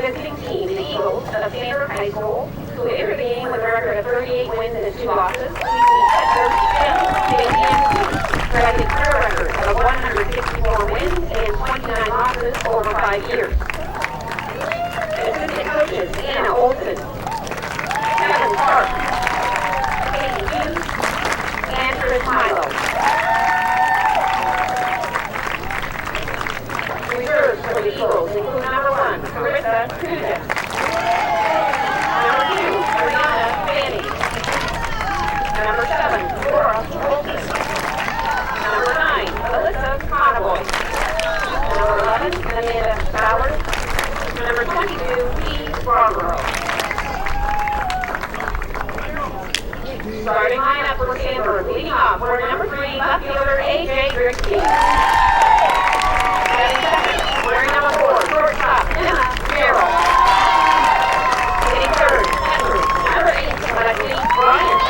visiting team, the Eagles of Sandburg High School, who entered the game with a record of 38 wins and 2 losses. Drafted career record of 164 wins and 29 losses over 5 years. Assistant coaches, Anna Olson, Kevin Park, Katie Hughes, and Chris Milo. Reserves for the Eagles include number 1, Carissa Kuzak. Number 2, Brianna Fanny. Number 7, Laura Olson. Number 9, Alyssa Conavoy. Number 11, Amanda Bowers. Number 22, Dee Scarborough. Starting lineup for Sandburg, leading off for number 3, left fielder A.J. Grigsby. Batting second, wearing number 4, shortstop Emma Merrill. Hitting third, number 8, Leslie Bryant.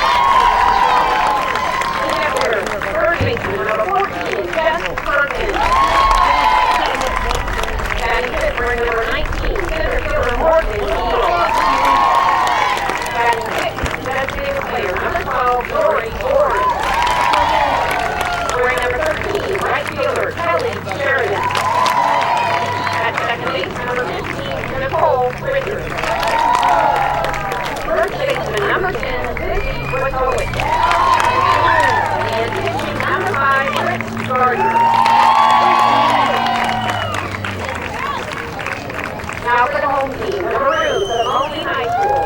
Hitting after third baseman, number 14, Jess Perkins. Batting fifth, wearing number 19, center fielder Morgan Neal. Batting sixth, designated player, number 12, Lori Orland. Wearing number 13, right fielder Kelly Sheridan. At second base, number 15, Nicole Richards. First baseman, number 10, Vicky Wojtowicz. And pitching, number 5, Chris Gardner. Now for the home team, the Maroons of Moline High School.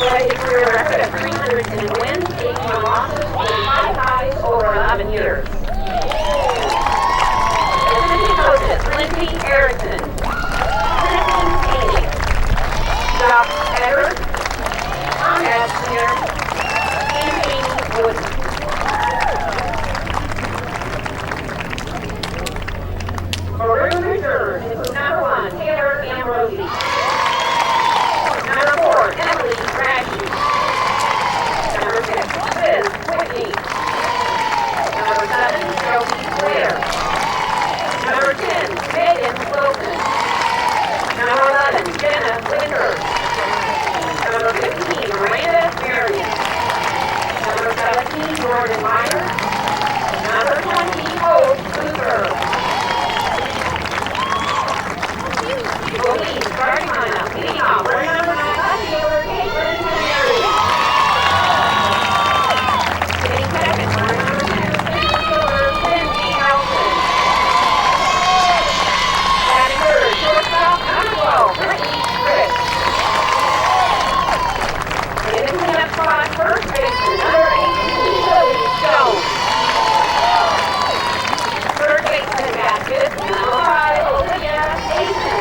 With a career record of 310 wins, 81 losses, and 5 ties over 11 years. Assistant coaches, Lindsay Erickson, Kristen Haney, Doc Edwards, Tom Gastier, and Amy Woodson. Maroon reserves include number 1, Taylor Ambrosi. Number 4, Emily Rashy. Number 6, Liz Whitney. Number 7, Joey Blair. Number 10, Megan Wilson. Number 11, Jenna Winter. Number 15, Miranda Marion. Number 17, Jordan Meyer. Number 20, Hope Luther. Moline starting lineup, leading off, wearing number 9, left fielder Caitlin Canary. Hitting second, wearing number 2, center fielder Cindy Nelson. Batting third, shortstop, number 12, Brittany Rich. In the cleanup spot, first baseman, number 18, Lily Stone. Third baseman, basket, number 5, Olivia Mason.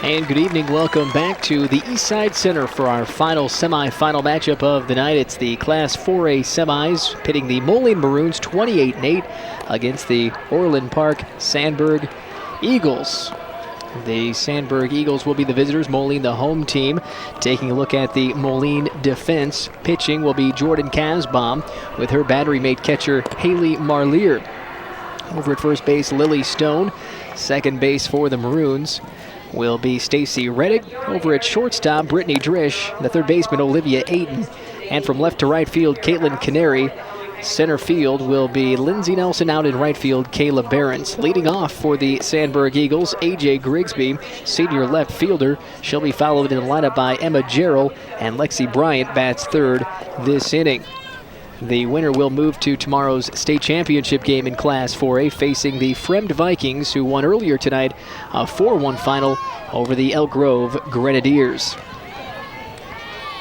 And good evening, welcome back to the Eastside Center for our final semifinal matchup of the night. It's the Class 4A semis, pitting the Moline Maroons 28-8 against the Orland Park Sandburg Eagles. The Sandburg Eagles will be the visitors, Moline the home team. Taking a look at the Moline defense, pitching will be Jordan Casbaum with her battery mate catcher Haley Marlier. Over at first base, Lily Stone. Second base for the Maroons will be Stacy Reddick. Over at shortstop, Brittany Drish. The third baseman, Olivia Ayton. And from left to right field, Caitlin Canary. Center field will be Lindsey Nelson. Out in right field, Kayla Behrens. Leading off for the Sandburg Eagles, A.J. Grigsby, senior left fielder. She'll be followed in the lineup by Emma Jarrell, and Lexi Bryant bats third this inning. The winner will move to tomorrow's state championship game in Class 4A, facing the Fremd Vikings, who won earlier tonight a 4-1 final over the Elk Grove Grenadiers.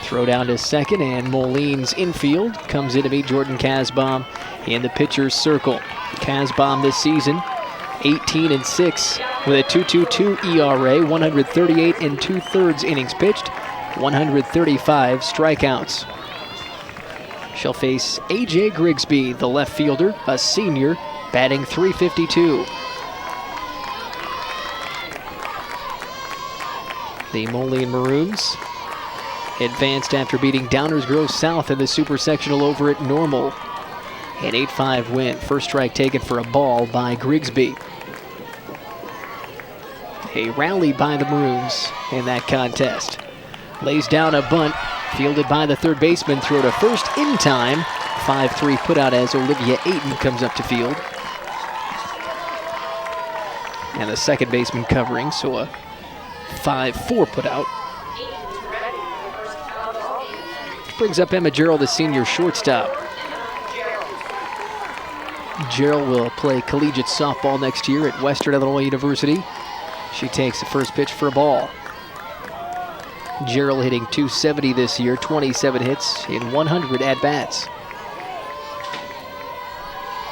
Throw down to second, and Moline's infield comes in to meet Jordan Casbaum in the pitcher's circle. Casbaum this season 18-6 with a 2.22 ERA, 138 and 2/3 innings pitched, 135 strikeouts. She'll face A.J. Grigsby, the left fielder, a senior, batting .352. The Moline Maroons advanced after beating Downers Grove South in the Super Sectional over at Normal. An 8-5 win. First strike taken for a ball by Grigsby. A rally by the Maroons in that contest. Lays down a bunt, fielded by the third baseman, throw to first in time. 5-3 put out as Olivia Ayton comes up to field. And the second baseman covering, so a 5-4 put out. Brings up Emma Gerald, the senior shortstop. Gerald will play collegiate softball next year at Western Illinois University. She takes the first pitch for a ball. Gerald hitting .270 this year, 27 hits in 100 at-bats.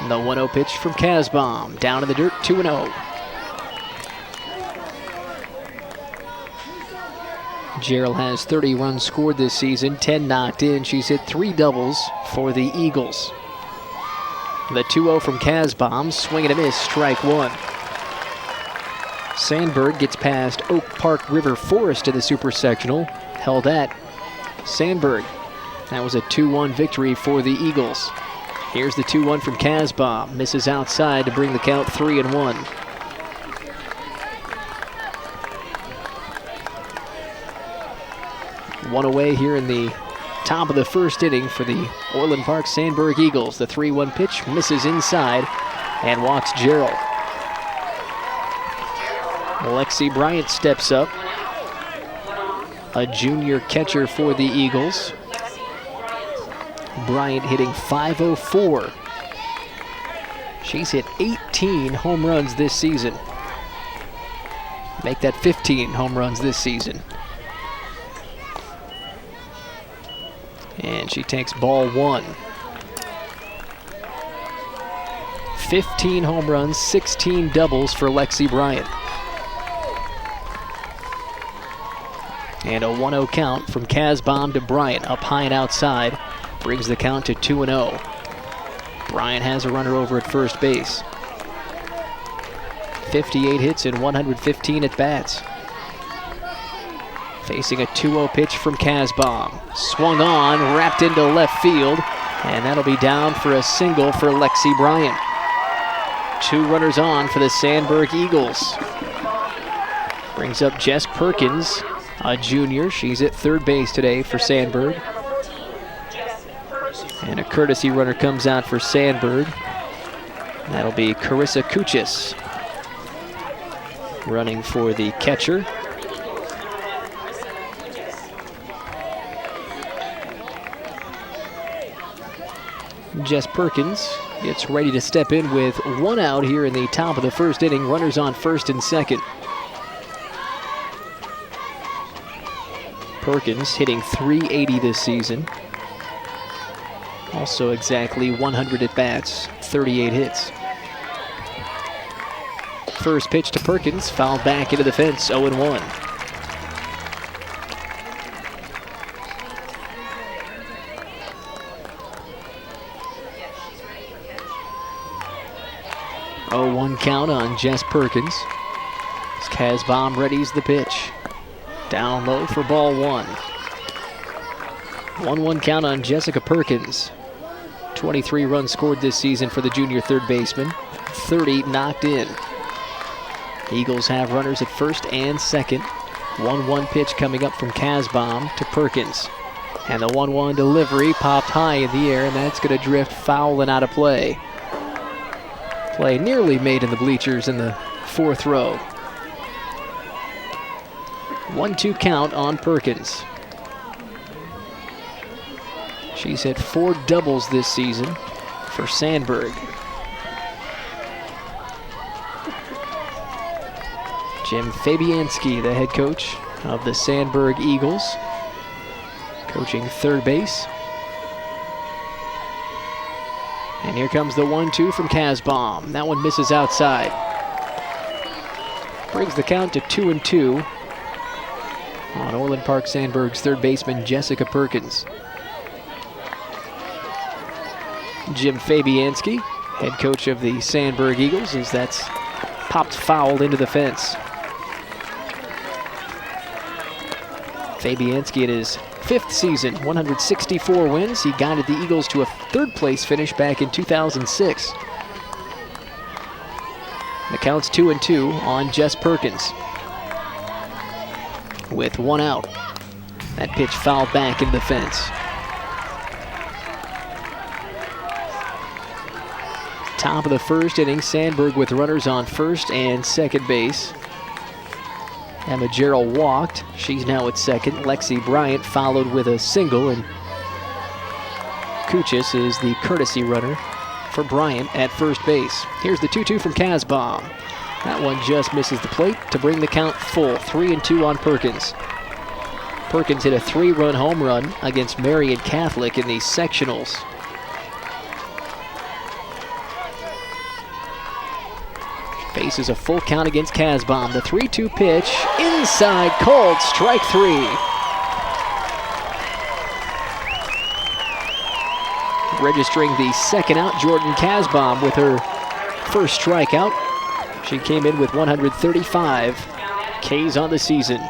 The 1-0 pitch from Casbaum, down in the dirt, 2-0. Gerald has 30 runs scored this season, 10 knocked in. She's hit 3 doubles for the Eagles. The 2-0 from Casbaum, swing and a miss, strike one. Sandburg gets past Oak Park River Forest in the Super Sectional, held at Sandburg. That was a 2-1 victory for the Eagles. Here's the 2-1 from Casbaum, misses outside to bring the count 3-1. One away here in the top of the first inning for the Orland Park Sandburg Eagles. The 3-1 pitch misses inside and walks Gerald. Lexi Bryant steps up, a junior catcher for the Eagles. Bryant hitting .504. She's hit 18 home runs this season. Make that 15 home runs this season. And she takes ball one. 15 home runs, 16 doubles for Lexi Bryant. And a 1-0 count from Casbaum to Bryant, up high and outside, brings the count to 2-0. Bryant has a runner over at first base. 58 hits in 115 at-bats. Facing a 2-0 pitch from Casbaum. Swung on, wrapped into left field, and that'll be down for a single for Lexi Bryant. 2 runners on for the Sandburg Eagles. Brings up Jess Perkins, a junior. She's at third base today for Sandburg. And a courtesy runner comes out for Sandburg. That'll be Carissa Kuchis running for the catcher. Jess Perkins gets ready to step in with 1 out here in the top of the first inning. Runners on first and second. Perkins hitting .380 this season. Also exactly 100 at-bats, 38 hits. First pitch to Perkins, fouled back into the fence, 0-1. Oh, 1 count on Jess Perkins. As Casbaum readies the pitch. Down low for ball one. 1-1 count on Jessica Perkins. 23 runs scored this season for the junior third baseman. 30 knocked in. Eagles have runners at first and second. 1-1 pitch coming up from Casbaum to Perkins. And the 1-1 delivery popped high in the air, and that's going to drift foul and out of play. Play nearly made in the bleachers in the fourth row. 1-2 count on Perkins. She's hit 4 doubles this season for Sandburg. Jim Fabianski, the head coach of the Sandburg Eagles, coaching third base. And here comes the 1-2 from Casbaum. That one misses outside. Brings the count to 2-2 on Orland Park Sandburg's third baseman Jessica Perkins. Jim Fabianski, head coach of the Sandburg Eagles, as that's popped foul into the fence. Fabianski in his 5th season, 164 wins. He guided the Eagles to a 3rd place finish back in 2006. The count's 2-2 on Jess Perkins. With 1 out. That pitch fouled back into the fence. Top of the 1st inning, Sandburg with runners on 1st and 2nd base. Emma Gerald walked. She's now at 2nd. Lexi Bryant followed with a single, and Kuchis is the courtesy runner for Bryant at 1st base. Here's the 2-2 from Casbaum. That one just misses the plate to bring the count full. 3-2 on Perkins. Perkins hit a 3-run home run against Marion Catholic in the sectionals. Faces a full count against Casbaum. The 3-2 pitch, inside, cold, strike 3. Registering the 2nd out, Jordan Casbaum with her 1st strikeout. She came in with 135 Ks on the season.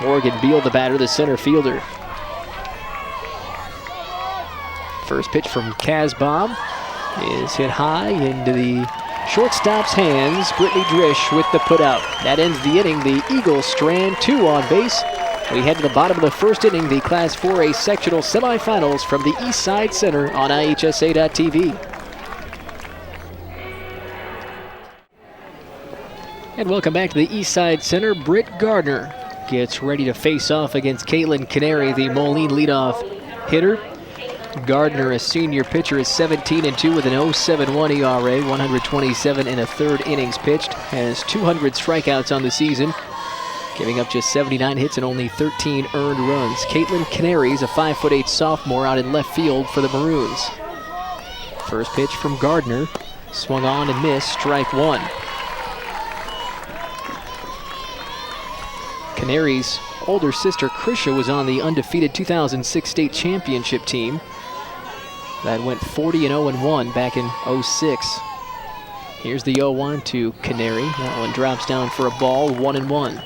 Morgan Beal, the batter, the center fielder. First pitch from Casbaum is hit high into the shortstop's hands. Brittany Drish with the putout. That ends the inning. The Eagles strand 2 on base. We head to the bottom of the 1st inning, the Class 4A sectional semifinals from the East Side Center on IHSA.TV. And welcome back to the East Side Center. Britt Gardner gets ready to face off against Caitlin Canary, the Moline leadoff hitter. Gardner, a senior pitcher, is 17-2 with an 0.71 ERA, 127 and a 3rd innings pitched, has 200 strikeouts on the season, giving up just 79 hits and only 13 earned runs. Caitlin Canary is a 5'8" sophomore out in left field for the Maroons. First pitch from Gardner, swung on and missed, strike 1. Canary's older sister Krisha was on the undefeated 2006 state championship team that went 40-0-1 back in 06. Here's the 0-1 to Canary. That one drops down for a ball, 1-1.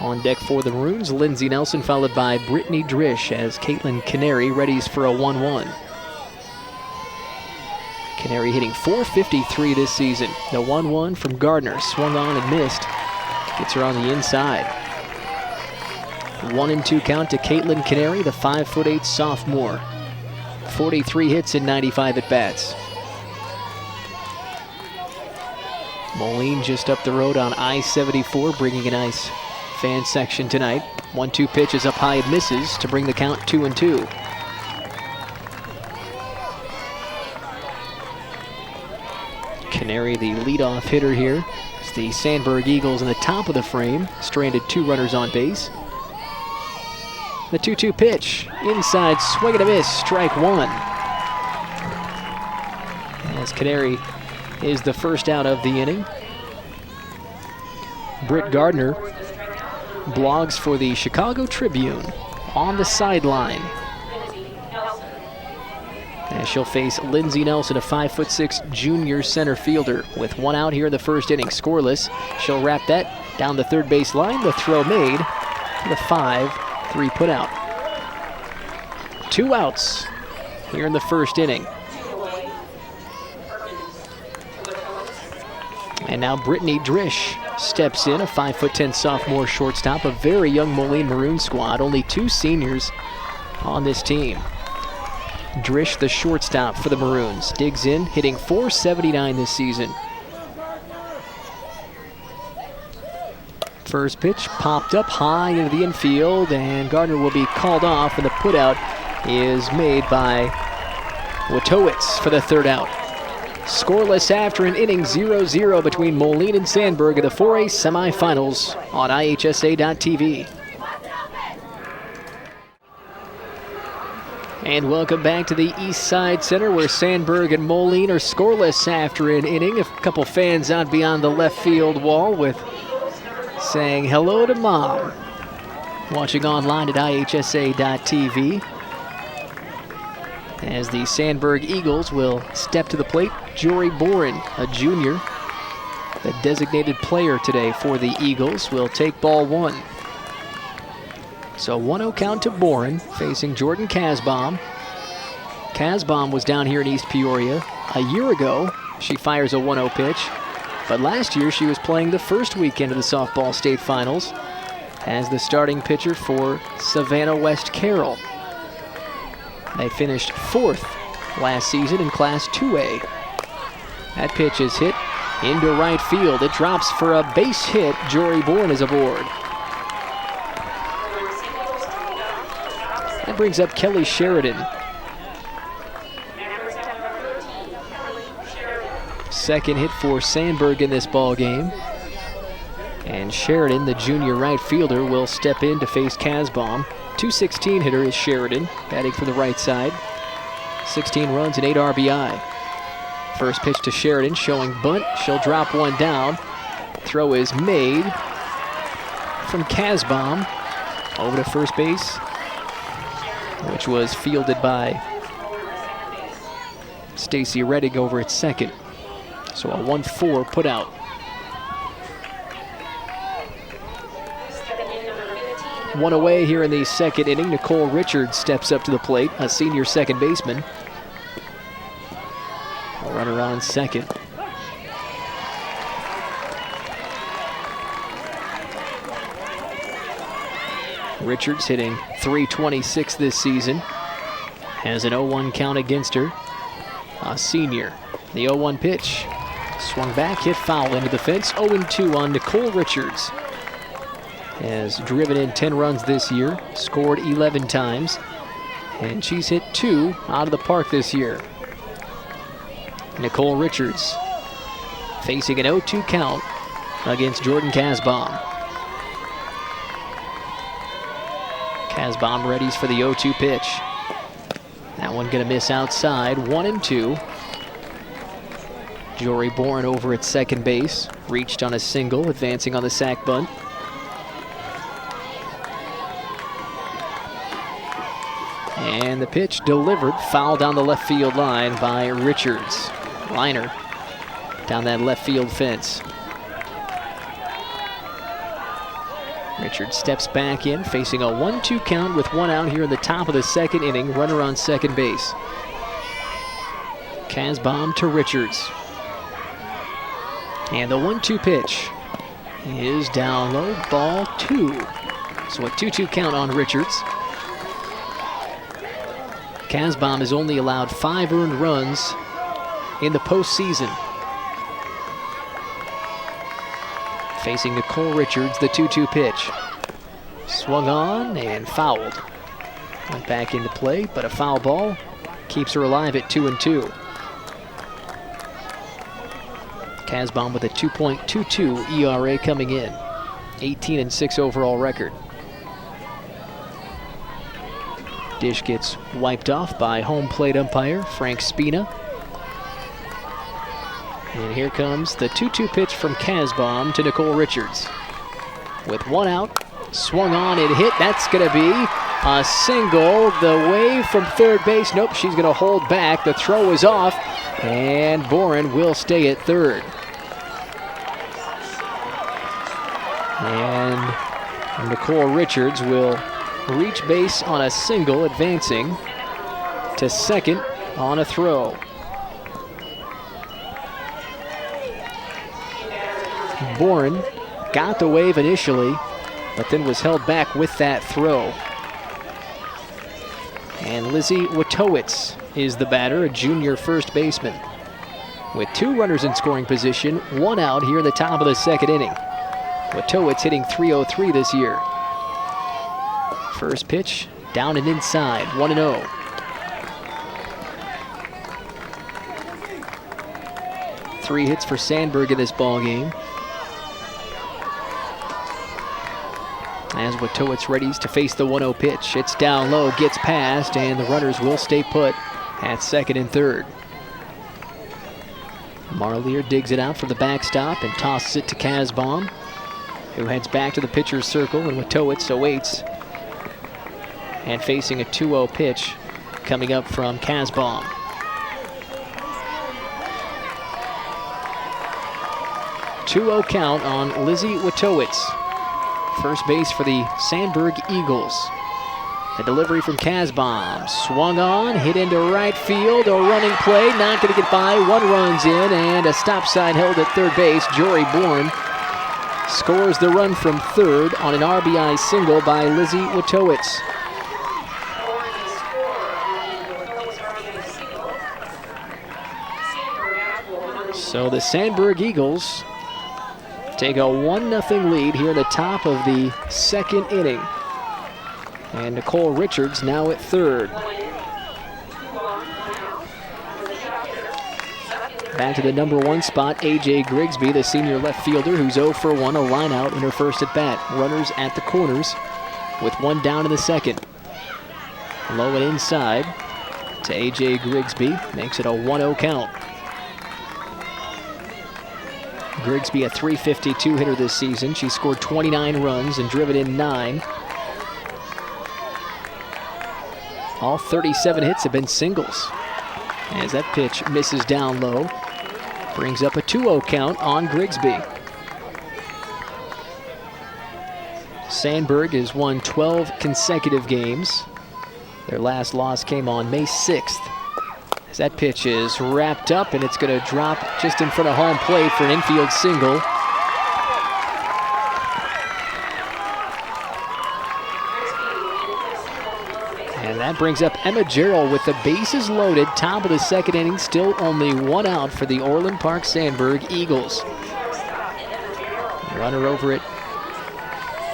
On deck for the Maroons, Lindsey Nelson followed by Brittany Drish as Caitlin Canary readies for a 1-1. Canary hitting .453 this season. The 1-1 from Gardner, swung on and missed. Gets her on the inside. 1-2 count to Caitlin Canary, the 5'8" sophomore. 43 hits in 95 at-bats. Moline just up the road on I-74, bringing a nice fan section tonight. 1-2 pitch is up high and misses to bring the count 2-2. Canary, the leadoff hitter here. It's the Sandburg Eagles in the top of the frame. Stranded 2 runners on base. The 2-2 pitch. Inside, swing and a miss, strike 1. As Canary is the 1st out of the inning. Britt Gardner blogs for the Chicago Tribune on the sideline, as she'll face Lindsey Nelson, a 5'6" junior center fielder. With 1 out here in the 1st inning, scoreless. She'll wrap that down the 3rd base line. The throw made. The 5-3 put out. 2 outs here in the 1st inning. And now Brittany Drish steps in, a 5'10" sophomore shortstop, a very young Moline Maroon squad. Only 2 seniors on this team. Drish, the shortstop for the Maroons, digs in, hitting .479 this season. First pitch popped up high into the infield, and Gardner will be called off, and the putout is made by Witowitz for the third out. Scoreless after an inning, 0-0 between Moline and Sandburg in the 4A semifinals on IHSA.tv. And welcome back to the East Side Center, where Sandburg and Moline are scoreless after an inning. A couple fans out beyond the left field wall with saying hello to Mom. Watching online at IHSA.tv. As the Sandburg Eagles will step to the plate, Jory Boren, a junior, the designated player today for the Eagles, will take ball one. So 1-0 count to Boren, facing Jordan Casbaum. Casbaum was down here in East Peoria a year ago. She fires a 1-0 pitch. But last year she was playing the first weekend of the softball state finals as the starting pitcher for Savannah West Carroll. They finished 4th last season in Class 2A. That pitch is hit into right field. It drops for a base hit. Jory Bourne is aboard. That brings up Kelly Sheridan. Second hit for Sandburg in this ball game. And Sheridan, the junior right fielder, will step in to face Casbaum. 216 hitter is Sheridan, batting from the right side. 16 runs and 8 RBI. First pitch to Sheridan, showing bunt. She'll drop one down. Throw is made from Casbaum over to first base, which was fielded by Stacy Redding over at second. So a 1-4 put out. One away here in the second inning. Nicole Richards steps up to the plate, a senior second baseman. A runner on second. Richards hitting .326 this season. Has an 0-1 count against her. A senior. The 0-1 pitch. Swung back, hit foul into the fence. 0-2 on Nicole Richards. Has driven in 10 runs this year, scored 11 times, and she's hit 2 out of the park this year. Nicole Richards facing an 0-2 count against Jordan Casbaum. Casbaum readies for the 0-2 pitch. That one gonna miss outside, 1-2. Jory Bourne over at second base, reached on a single, advancing on the sac bunt. And the pitch delivered, foul down the left field line by Richards. Liner down that left field fence. Richards steps back in, facing a 1-2 count with one out here in the top of the second inning. Runner on second base. Casbaum to Richards. And the 1-2 pitch is down low, ball 2. So a 2-2 count on Richards. Casbaum has only allowed 5 earned runs in the postseason. Facing Nicole Richards, the 2-2 pitch. Swung on and fouled. Went back into play, but a foul ball keeps her alive at 2-2. Casbaum with a 2.22 ERA coming in. 18-6 overall record. Dish gets wiped off by home plate umpire Frank Spina. And here comes the 2-2 pitch from Casbaum to Nicole Richards. With one out, swung on and hit. That's going to be a single. The wave from third base. Nope, she's going to hold back. The throw is off, and Boren will stay at third. And Nicole Richards will reach base on a single, advancing to second on a throw. Boren got the wave initially, but then was held back with that throw. And Lizzie Witowitz is the batter, a junior first baseman. With 2 runners in scoring position, 1 out here in the top of the second inning. Witowitz hitting .303 this year. First pitch, down and inside, 1-0. Three hits for Sandburg in this ball game. As Witowitz readies to face the 1-0 pitch. It's down low, gets past, and the runners will stay put at second and third. Marlier digs it out for the backstop and tosses it to Casbaum, who heads back to the pitcher's circle, and Witowitz awaits. And facing a 2-0 pitch coming up from Casbaum. .2-0 count on Lizzie Witowitz. First base for the Sandburg Eagles. A delivery from Casbaum. Swung on, hit into right field. A running play, not going to get by. One run's in, and a stop sign held at third base. Jory Bourne scores the run from third on an RBI single by Lizzie Witowitz. So the Sandburg Eagles take a 1-0 lead here at the top of the second inning. And Nicole Richards now at third. Back to the number 1 spot, A.J. Grigsby, the senior left fielder, who's 0 for 1, a line out in her first at bat. Runners at the corners with one down in the second. Low and inside to A.J. Grigsby, makes it a 1-0 count. Grigsby, a .352 hitter this season. She scored 29 runs and driven in 9. All 37 hits have been singles. As that pitch misses down low, brings up a 2-0 count on Grigsby. Sandburg has won 12 consecutive games. Their last loss came on May 6th. As that pitch is wrapped up, and it's going to drop just in front of home plate for an infield single. And that brings up Emma Gerald with the bases loaded, top of the second inning, still only one out for the Orland Park Sandburg Eagles. Runner over at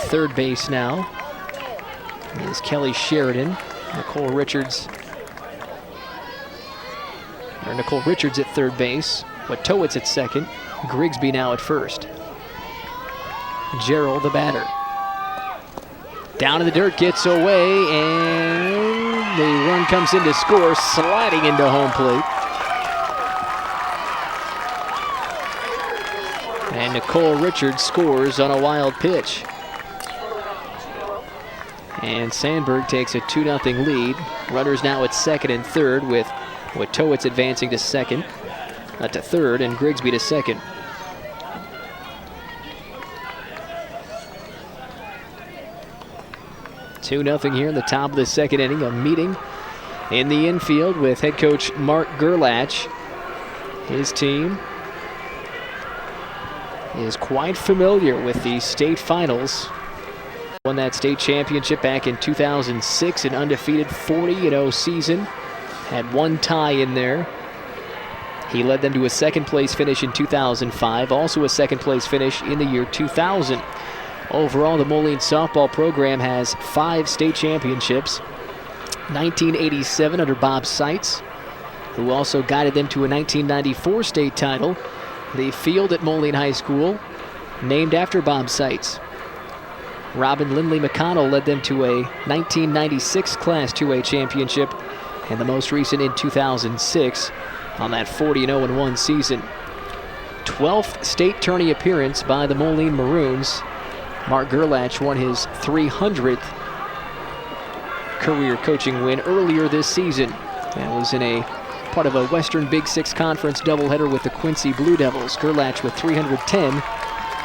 third base now is Kelly Sheridan. Nicole Richards at third base. Witowitz at second. Grigsby now at first. Gerald, the batter. Down in the dirt, gets away, and the run comes in to score, sliding into home plate. And Nicole Richards scores on a wild pitch. And Sandburg takes a 2-0 lead. Runners now at second and third, with Witowitz advancing to third, and Grigsby to second. Two 2-0 here in the top of the second inning. A meeting in the infield with head coach Mark Gerlach. His team is quite familiar with the state finals. Won that state championship back in 2006, an undefeated 40-0 season. Had one tie in there. He led them to a second place finish in 2005, also a second place finish in the year 2000. Overall, the Moline softball program has 5 state championships. 1987 under Bob Seitz, who also guided them to a 1994 state title. The field at Moline High School, named after Bob Seitz. Robin Lindley McConnell led them to a 1996 Class 2A championship, and the most recent in 2006 on that 40-0-1 season. 12th state tourney appearance by the Moline Maroons. Mark Gerlach won his 300th career coaching win earlier this season. That was in a part of a Western Big Six Conference doubleheader with the Quincy Blue Devils. Gerlach with 310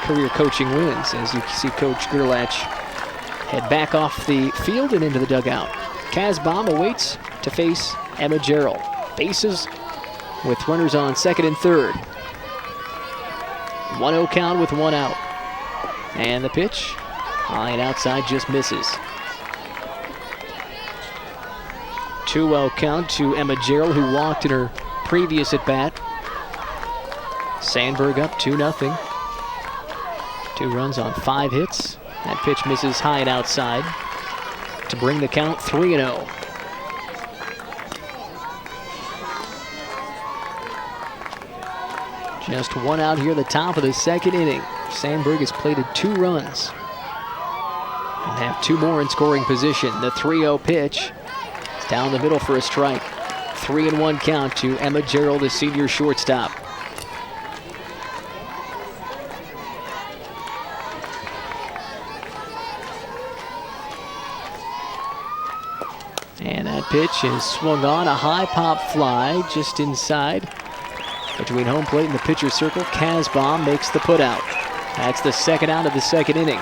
career coaching wins, as you see Coach Gerlach head back off the field and into the dugout. Casbaum awaits to face Emma Gerald. Bases with runners on second and third. 1-0 count with one out. And the pitch, high and outside, just misses. 2-0 count to Emma Gerald, who walked in her previous at-bat. Sandburg up 2-0. 2 runs on 5 hits. That pitch misses high and outside to bring the count 3-0. Just 1 out here at the top of the 2nd inning. Sandburg has plated 2 runs and have 2 more in scoring position. The 3-0 pitch is down the middle for a strike. 3-1 count to Emma Gerald, the senior shortstop. And that pitch is swung on, a high pop fly just inside. Between home plate and the pitcher's circle, Casbaum makes the putout. That's the 2nd out of the 2nd inning.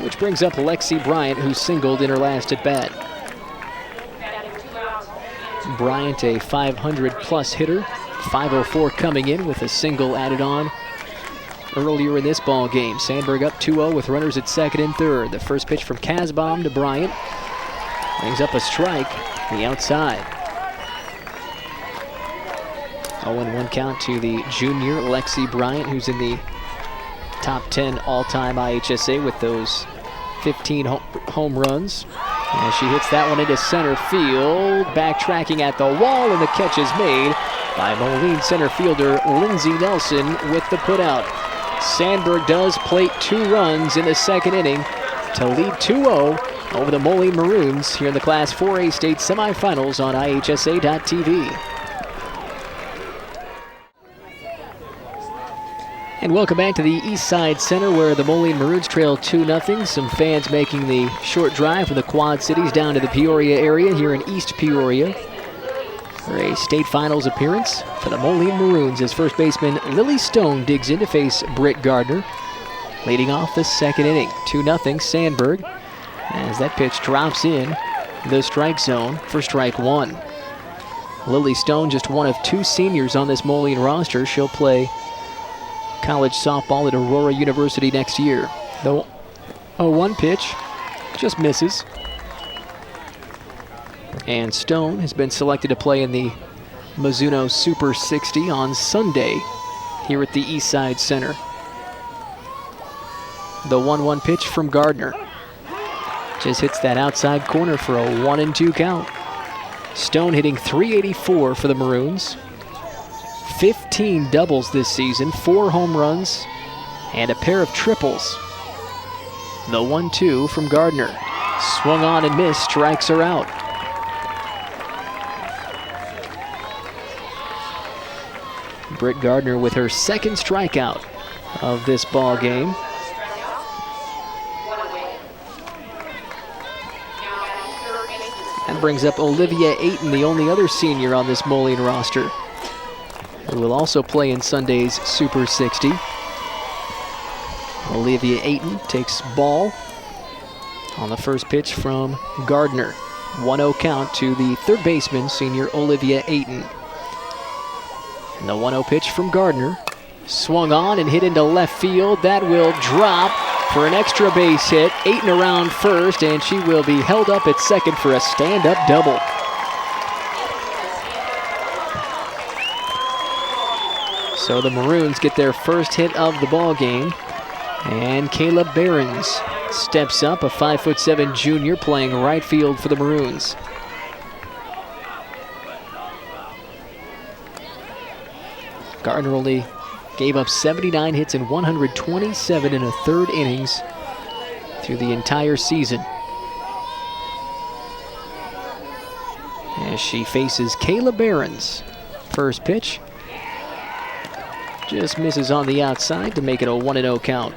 Which brings up Lexi Bryant, who singled in her last at bat. Bryant, a 500-plus hitter, 504 coming in with a single added on earlier in this ball game. Sandburg up 2-0 with runners at 2nd and 3rd. The first pitch from Casbaum to Bryant brings up a strike, the outside. 0-1 count to the junior Lexi Bryant, who's in the top 10 all-time IHSA with those 15 home runs. And she hits that one into center field, backtracking at the wall, and the catch is made by Moline center fielder Lindsey Nelson with the putout. Sandburg does plate 2 runs in the 2nd inning to lead 2-0 over the Moline Maroons here in the Class 4A state semifinals on IHSA.TV. And welcome back to the East Side Center, where the Moline Maroons trail 2-0. Some fans making the short drive from the Quad Cities down to the Peoria area here in East Peoria for a state finals appearance for the Moline Maroons, as first baseman Lily Stone digs in to face Britt Gardner. Leading off the 2nd inning, 2-0 Sandburg, as that pitch drops in the strike zone for strike 1. Lily Stone, just one of 2 seniors on this Moline roster. She'll play college softball at Aurora University next year. The 0-1 pitch just misses. And Stone has been selected to play in the Mizuno Super 60 on Sunday here at the East Side Center. The 1-1 pitch from Gardner just hits that outside corner for a 1-2 count. Stone hitting .384 for the Maroons. 15 doubles this season, 4 home runs, and a pair of triples. The 1-2 from Gardner. Swung on and missed, strikes her out. Britt Gardner with her 2nd strikeout of this ball game. That brings up Olivia Ayton, the only other senior on this Moline roster, who will also play in Sunday's Super 60. Olivia Ayton takes ball on the first pitch from Gardner. 1-0 count to the 3rd baseman, senior Olivia Ayton. And the 1-0 pitch from Gardner, swung on and hit into left field. That will drop for an extra base hit. Ayton around first, and she will be held up at 2nd for a stand-up double. So the Maroons get their first hit of the ball game, and Kayla Behrens steps up, a 5'7" junior playing right field for the Maroons. Gardner only gave up 79 hits and 127 in a 3rd innings through the entire season, as she faces Kayla Behrens. First pitch just misses on the outside to make it a 1-0 count.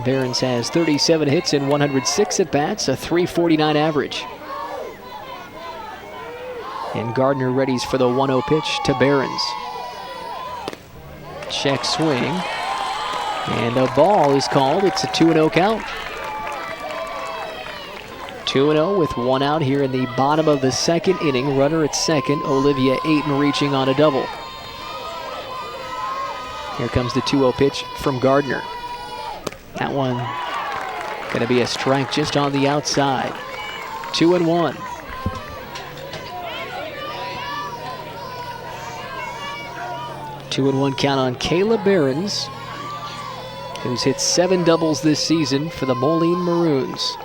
Behrens has 37 hits and 106 at-bats, a .349 average. And Gardner readies for the 1-0 pitch to Behrens. Check swing, and a ball is called. It's a 2-0 count. 2-0 with 1 out here in the bottom of the 2nd inning. Runner at 2nd, Olivia Ayton reaching on a double. Here comes the 2-0 pitch from Gardner. That one going to be a strike just on the outside. 2-1. 2-1 count on Kayla Behrens, who's hit 7 doubles this season for the Moline Maroons.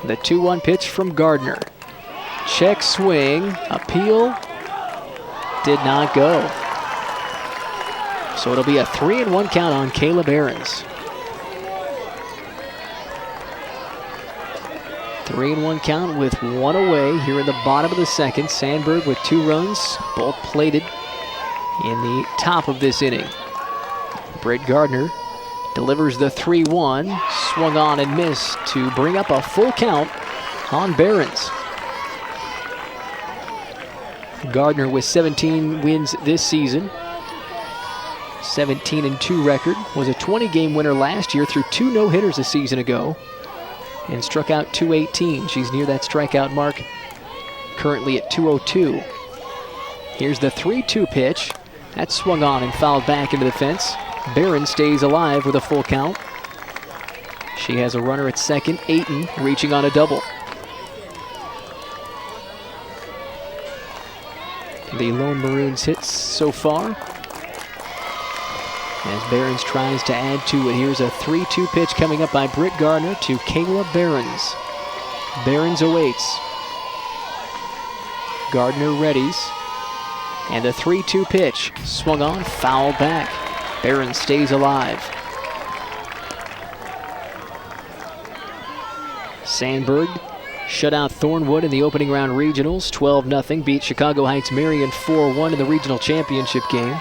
The 2-1 pitch from Gardner. Check swing, appeal, did not go. So it'll be a 3-1 count on Kayla Behrens. 3-1 count with 1 away here in the bottom of the second. Sandburg with 2 runs, both plated in the top of this inning. Britt Gardner delivers the 3-1, swung on and missed to bring up a full count on Behrens. Gardner with 17 wins this season. 17-2 record. Was a 20-game winner last year through 2 no-hitters a season ago. And struck out 218. She's near that strikeout mark, currently at 202. Here's the 3-2 pitch. That's swung on and fouled back into the fence. Behrens stays alive with a full count. She has a runner at second, Ayton, reaching on a double. The lone Maroons hits so far, as Behrens tries to add to it. Here's a 3-2 pitch coming up by Britt Gardner to Kayla Behrens. Behrens awaits. Gardner readies. And the 3-2 pitch swung on, fouled back. Behrens stays alive. Sandburg shut out Thornwood in the opening round regionals. 12-0, beat Chicago Heights Marion 4-1 in the regional championship game.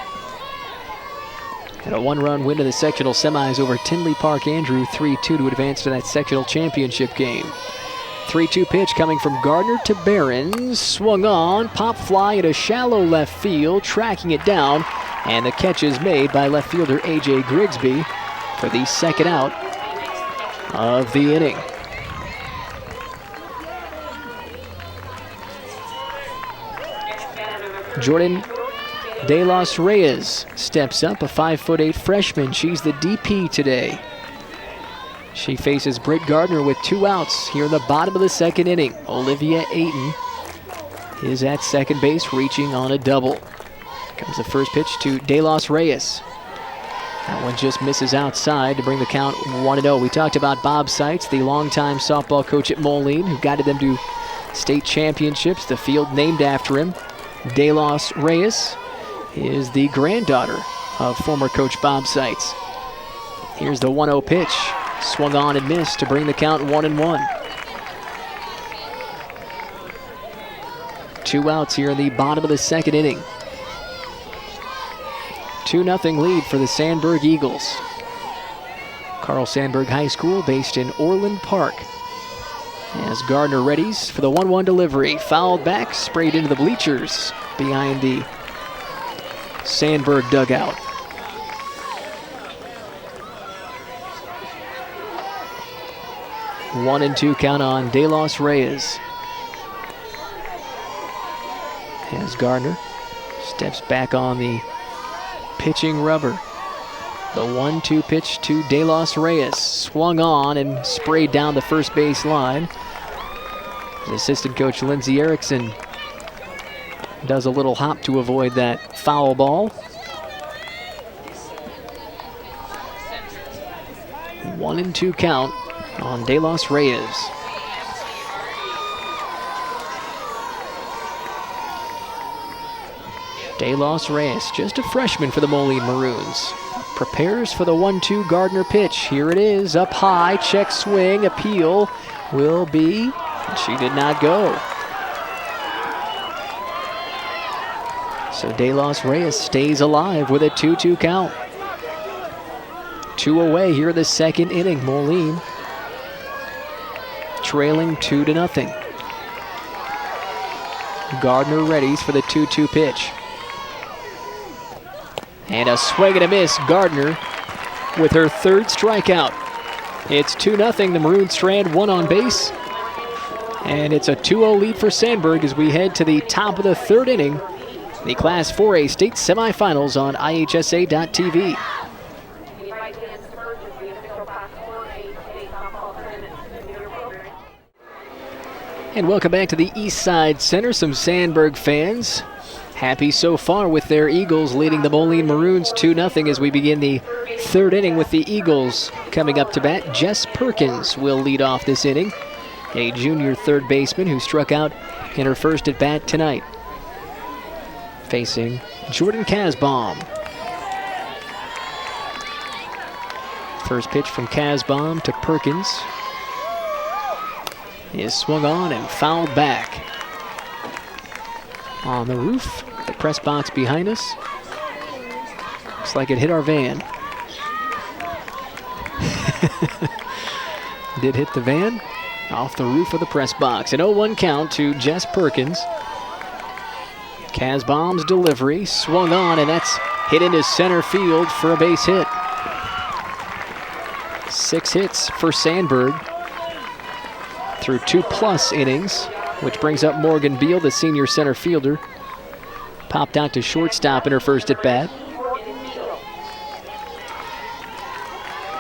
And a 1-run win to the sectional semis over Tinley Park Andrew 3-2 to advance to that sectional championship game. 3-2 pitch coming from Gardner to Behrens. Swung on, pop fly at a shallow left field, tracking it down. And the catch is made by left fielder A.J. Grigsby for the second out of the inning. Jordan De Los Reyes steps up, a 5'8" freshman. She's the DP today. She faces Britt Gardner with 2 outs here in the bottom of the second inning. Olivia Ayton is at second base, reaching on a double. Comes the first pitch to De Los Reyes. That one just misses outside to bring the count 1-0. We talked about Bob Seitz, the longtime softball coach at Moline, who guided them to state championships, the field named after him. De Los Reyes is the granddaughter of former coach Bob Seitz. Here's the 1-0 pitch. Swung on and missed to bring the count 1-1. 2 outs here in the bottom of the second inning. 2-0 lead for the Sandburg Eagles. Carl Sandburg High School, based in Orland Park. As Gardner readies for the 1-1 delivery. Fouled back, sprayed into the bleachers behind the Sandburg dugout. One and 2 count on De Los Reyes. As Gardner steps back on the pitching rubber. The 1-2 pitch to De Los Reyes. Swung on and sprayed down the first base line. Assistant coach Lindsey Erickson does a little hop to avoid that foul ball. 1-2 count on De Los Reyes. De Los Reyes, just a freshman for the Moline Maroons. Prepares for the 1-2 Gardner pitch. Here it is, up high, check swing, appeal will be, she did not go. So De Los Reyes stays alive with a 2-2 count. 2 away here in the second inning. Moline trailing 2-0. Gardner readies for the 2-2 pitch. And a swing and a miss. Gardner with her 3rd strikeout. It's 2-0. The Maroons strand 1 on base. And it's a 2-0 lead for Sandburg as we head to the top of the 3rd inning. The Class 4A state semifinals on IHSA.tv. And welcome back to the East Side Center. Some Sandburg fans happy so far with their Eagles leading the Moline Maroons 2-0 as we begin the third inning with the Eagles coming up to bat. Jess Perkins will lead off this inning, a junior third baseman who struck out in her first at bat tonight. Facing Jordan Casbaum. First pitch from Casbaum to Perkins is swung on and fouled back. On the roof, the press box behind us. Looks like it hit our van. Did hit the van off the roof of the press box. An 0-1 count to Jess Perkins. Casbaum's delivery swung on, and that's hit into center field for a base hit. 6 hits for Sandburg through 2+ innings, which brings up Morgan Beal, the senior center fielder. Popped out to shortstop in her first at bat.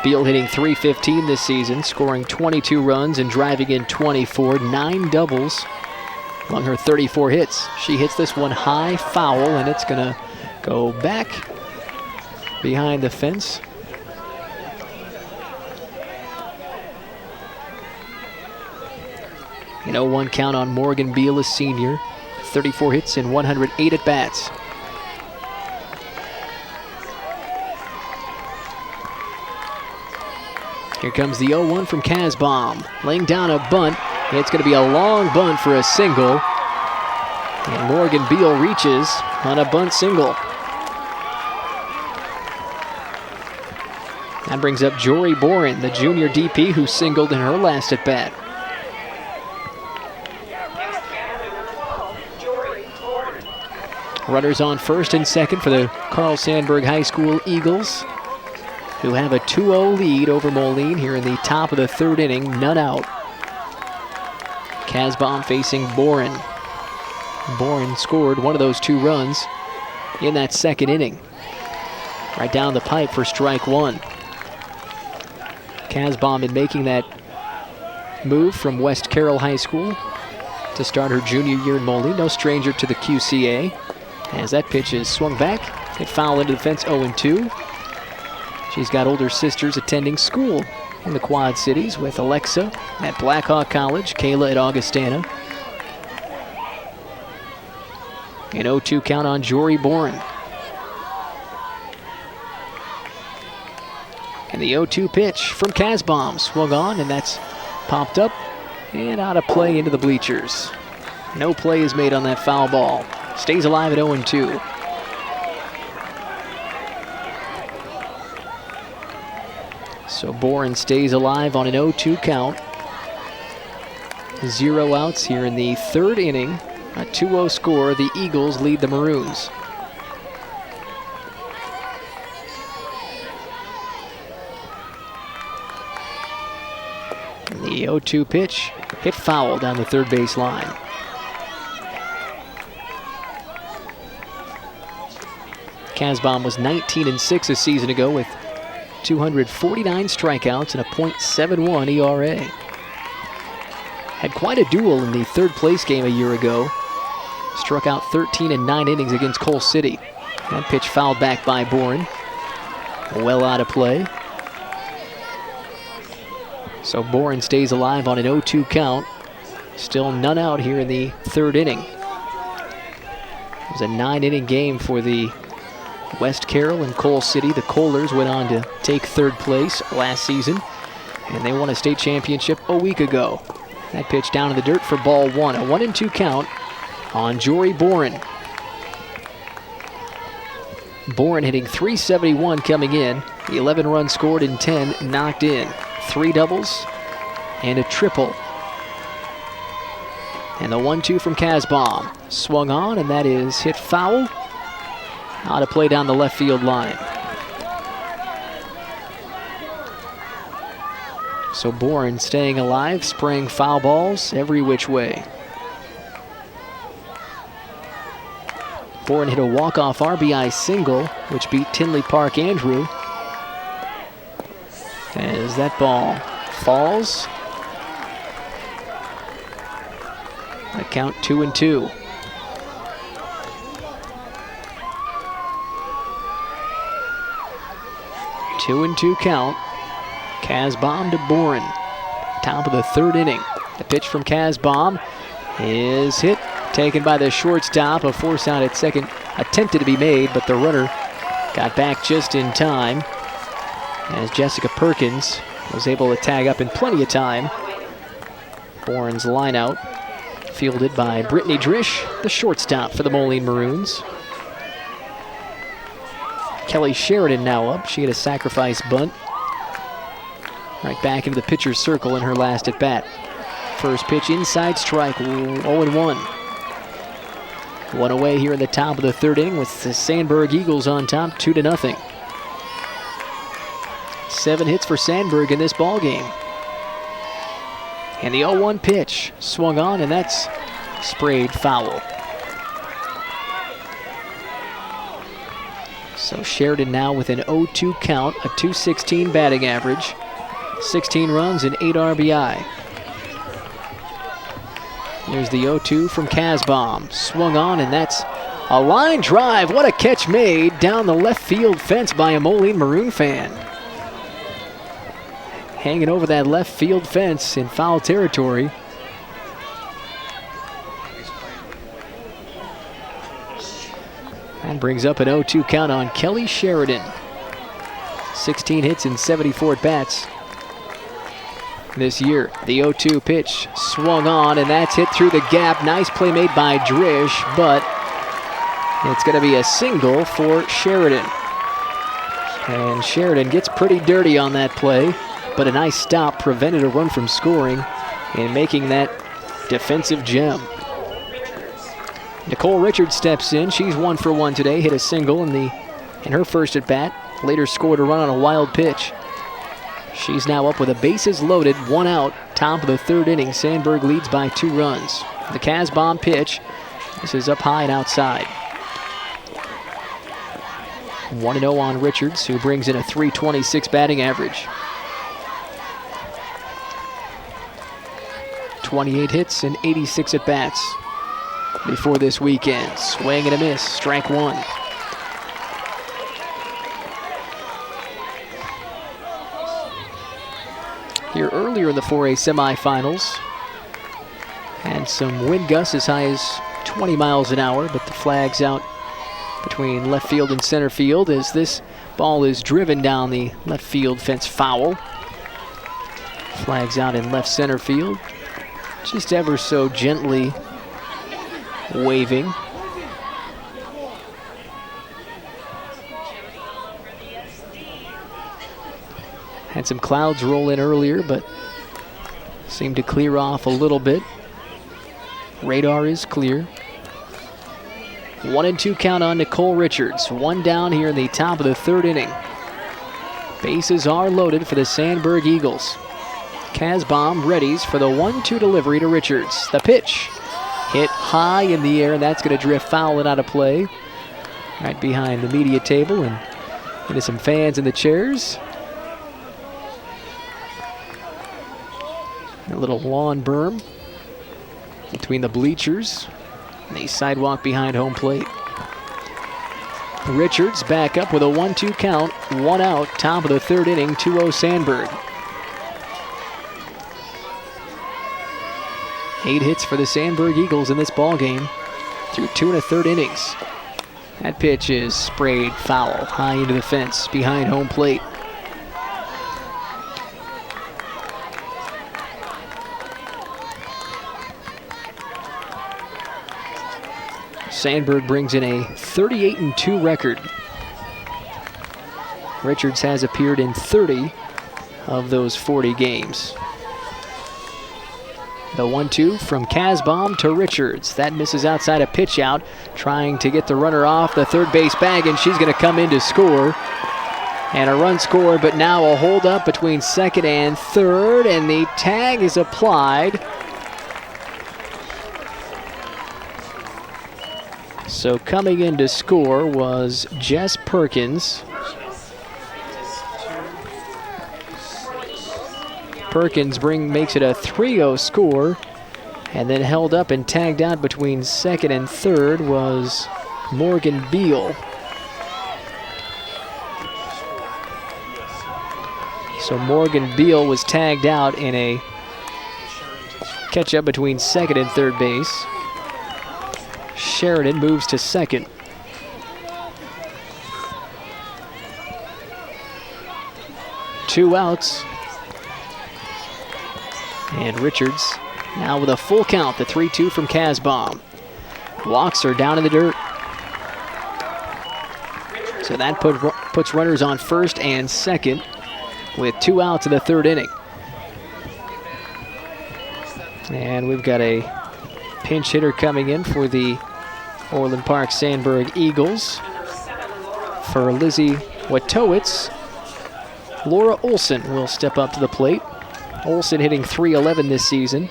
Beal hitting .315 this season, scoring 22 runs and driving in 24, 9 doubles among her 34 hits. She hits this one high, foul, and it's gonna go back behind the fence. An 0-1 count on Morgan Beal, a senior. 34 hits and 108 at-bats. Here comes the 0-1 from Casbaum. Laying down a bunt. It's going to be a long bunt for a single. And Morgan Beal reaches on a bunt single. That brings up Jory Boren, the junior DP who singled in her last at-bat. Runners on first and second for the Carl Sandburg High School Eagles, who have a 2-0 lead over Moline here in the top of the third inning, none out. Casbaum facing Boren. Boren scored one of those 2 runs in that second inning. Right down the pipe for strike one. Casbaum in making that move from West Carroll High School to start her junior year in Moline. No stranger to the QCA. As that pitch is swung back, hit foul into the fence, 0-2. She's got older sisters attending school in the Quad Cities with Alexa at Blackhawk College, Kayla at Augustana. An 0-2 count on Jory Boren. And the 0-2 pitch from Casbaum swung on, and that's popped up and out of play into the bleachers. No play is made on that foul ball. Stays alive at 0-2. So Boren stays alive on an 0-2 count. 0 outs here in the third inning. A 2-0 score. The Eagles lead the Maroons. And the 0-2 pitch hit foul down the third base line. Casbaum was 19-6 a season ago with 249 strikeouts and a .71 ERA. Had quite a duel in the third place game a year ago. Struck out 13 in 9 innings against Coal City. That pitch fouled back by Boren. Well out of play. So Boren stays alive on an 0-2 count. Still none out here in the third inning. It was a 9-inning game for the West Carroll and Coal City. The Kohlers went on to take third place last season, and they won a state championship a week ago. That pitch down in the dirt for ball one. A 1-2 count on Jory Boren. Boren hitting .371 coming in. 11 runs scored and 10 knocked in. 3 doubles and a triple. And the 1-2 from Casbaum. Swung on, and that is hit foul. Out of play down the left field line. So Boren staying alive, spraying foul balls every which way. Boren hit a walk-off RBI single, which beat Tinley Park Andrew. As that ball falls. A count 2-2. 2-2 count. Casbom to Boren. Top of the third inning. The pitch from Casbom is hit. Taken by the shortstop. A force out at second attempted to be made, but the runner got back just in time as Jessica Perkins was able to tag up in plenty of time. Boren's line out, fielded by Brittany Drish, the shortstop for the Moline Maroons. Kelly Sheridan now up. She had a sacrifice bunt. Right back into the pitcher's circle in her last at bat. First pitch inside strike, 0-1. One away here in the top of the third inning with the Sandburg Eagles on top, 2-0. 7 hits for Sandburg in this ball game. And the 0-1 pitch swung on, and that's sprayed foul. So Sheridan now with an 0-2 count, a .216 batting average, 16 runs and 8 RBI. Here's the 0-2 from Casbom. Swung on, and that's a line drive. What a catch made down the left field fence by a Moline Maroon fan. Hanging over that left field fence in foul territory. And brings up an 0-2 count on Kelly Sheridan. 16 hits and 74 at-bats this year. The 0-2 pitch swung on, and that's hit through the gap. Nice play made by Drish, but it's going to be a single for Sheridan. And Sheridan gets pretty dirty on that play, but a nice stop prevented a run from scoring and making that defensive gem. Nicole Richards steps in. She's 1 for 1 today. Hit a single in her first at bat. Later scored a run on a wild pitch. She's now up with a bases loaded, 1 out, top of the third inning. Sandburg leads by 2 runs. The Casbom pitch. This is up high and outside. 1-0 on Richards, who brings in a .326 batting average. 28 hits and 86 at-bats before this weekend. Swing and a miss, strike 1. Here earlier in the 4A semifinals, had some wind gusts as high as 20 miles an hour, but the flag's out between left field and center field as this ball is driven down the left field fence foul. Flag's out in left center field, just ever so gently waving. Had some clouds roll in earlier, but seemed to clear off a little bit. Radar is clear. 1-2 count on Nicole Richards. 1 down here in the top of the third inning. Bases are loaded for the Sandburg Eagles. Casbom readies for the 1-2 delivery to Richards. The pitch hit high in the air, and that's going to drift foul and out of play. Right behind the media table and into some fans in the chairs. A little lawn berm between the bleachers and the sidewalk behind home plate. Richards back up with a 1-2 count, 1 out, top of the third inning, 2-0 Sandburg. 8 hits for the Sandburg Eagles in this ball game through 2 1/3 innings. That pitch is sprayed foul, high into the fence behind home plate. Sandburg brings in a 38-2 record. Richards has appeared in 30 of those 40 games. The 1-2 from Casbom to Richards. That misses outside a pitch out, trying to get the runner off the third base bag, and she's going to come in to score. And a run scored, but now a hold up between second and third, and the tag is applied. So coming in to score was Jess Perkins. Perkins makes it a 3-0 score, and then held up and tagged out between second and third was Morgan Beal. So Morgan Beal was tagged out in a catch-up between second and third base. Sheridan moves to second. Two outs. And Richards now with a full count, the 3-2 from Casbom. Walks are down in the dirt. So that puts runners on first and second with 2 outs in the third inning. And we've got a pinch hitter coming in for the Orland Park Sandburg Eagles. For Lizzie Watowitz, Laura Olson will step up to the plate. Olson hitting .311 this season.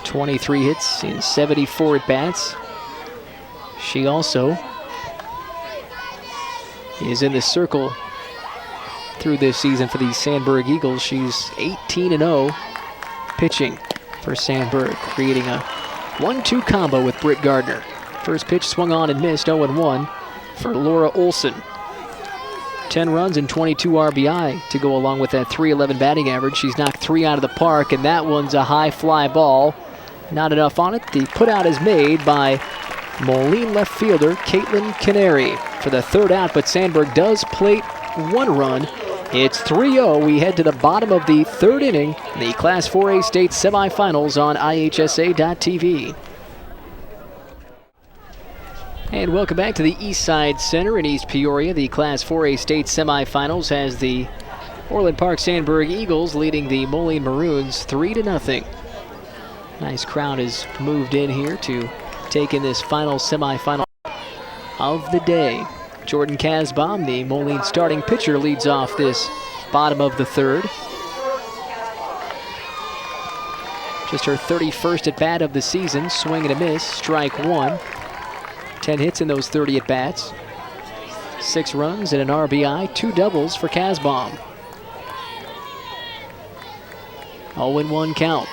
23 hits in 74 at-bats. She also is in the circle through this season for the Sandburg Eagles. She's 18-0 pitching for Sandburg, creating a 1-2 combo with Britt Gardner. First pitch swung on and missed, 0-1 for Laura Olson. 10 runs and 22 RBI to go along with that .311 batting average. She's knocked 3 out of the park, and that one's a high fly ball. Not enough on it. The putout is made by Moline left fielder Caitlin Canary for the third out, but Sandburg does plate 1 run. It's 3-0. We head to the bottom of the third inning, the Class 4A state semifinals on IHSA.tv. And welcome back to the East Side Center in East Peoria. The Class 4A state semifinals has the Orland Park Sandburg Eagles leading the Moline Maroons 3-0. Nice crowd has moved in here to take in this final semifinal of the day. Jordan Casbom, the Moline starting pitcher, leads off this bottom of the third. Just her 31st at-bat of the season, swing and a miss, strike 1. 10 hits in those 30 at-bats. 6 runs and an RBI, 2 doubles for Casbom. 0-1 count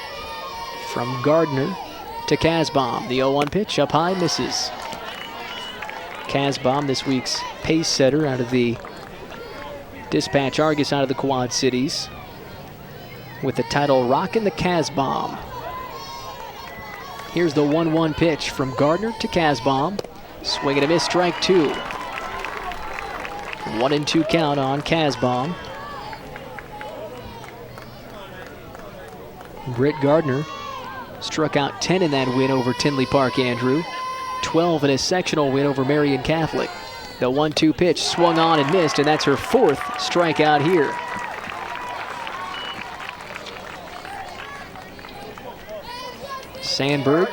from Gardner to Casbom. The 0-1 pitch up high, misses. Casbom, this week's pace setter out of the Dispatch Argus out of the Quad Cities, with the title Rockin' the Casbom. Here's the 1-1 pitch from Gardner to Casbom. Swing and a miss, strike 2. 1-2 count on Casbom. Britt Gardner struck out 10 in that win over Tinley Park Andrew. 12 in a sectional win over Marion Catholic. The 1-2 pitch swung on and missed, and that's her 4th strikeout here. Sandburg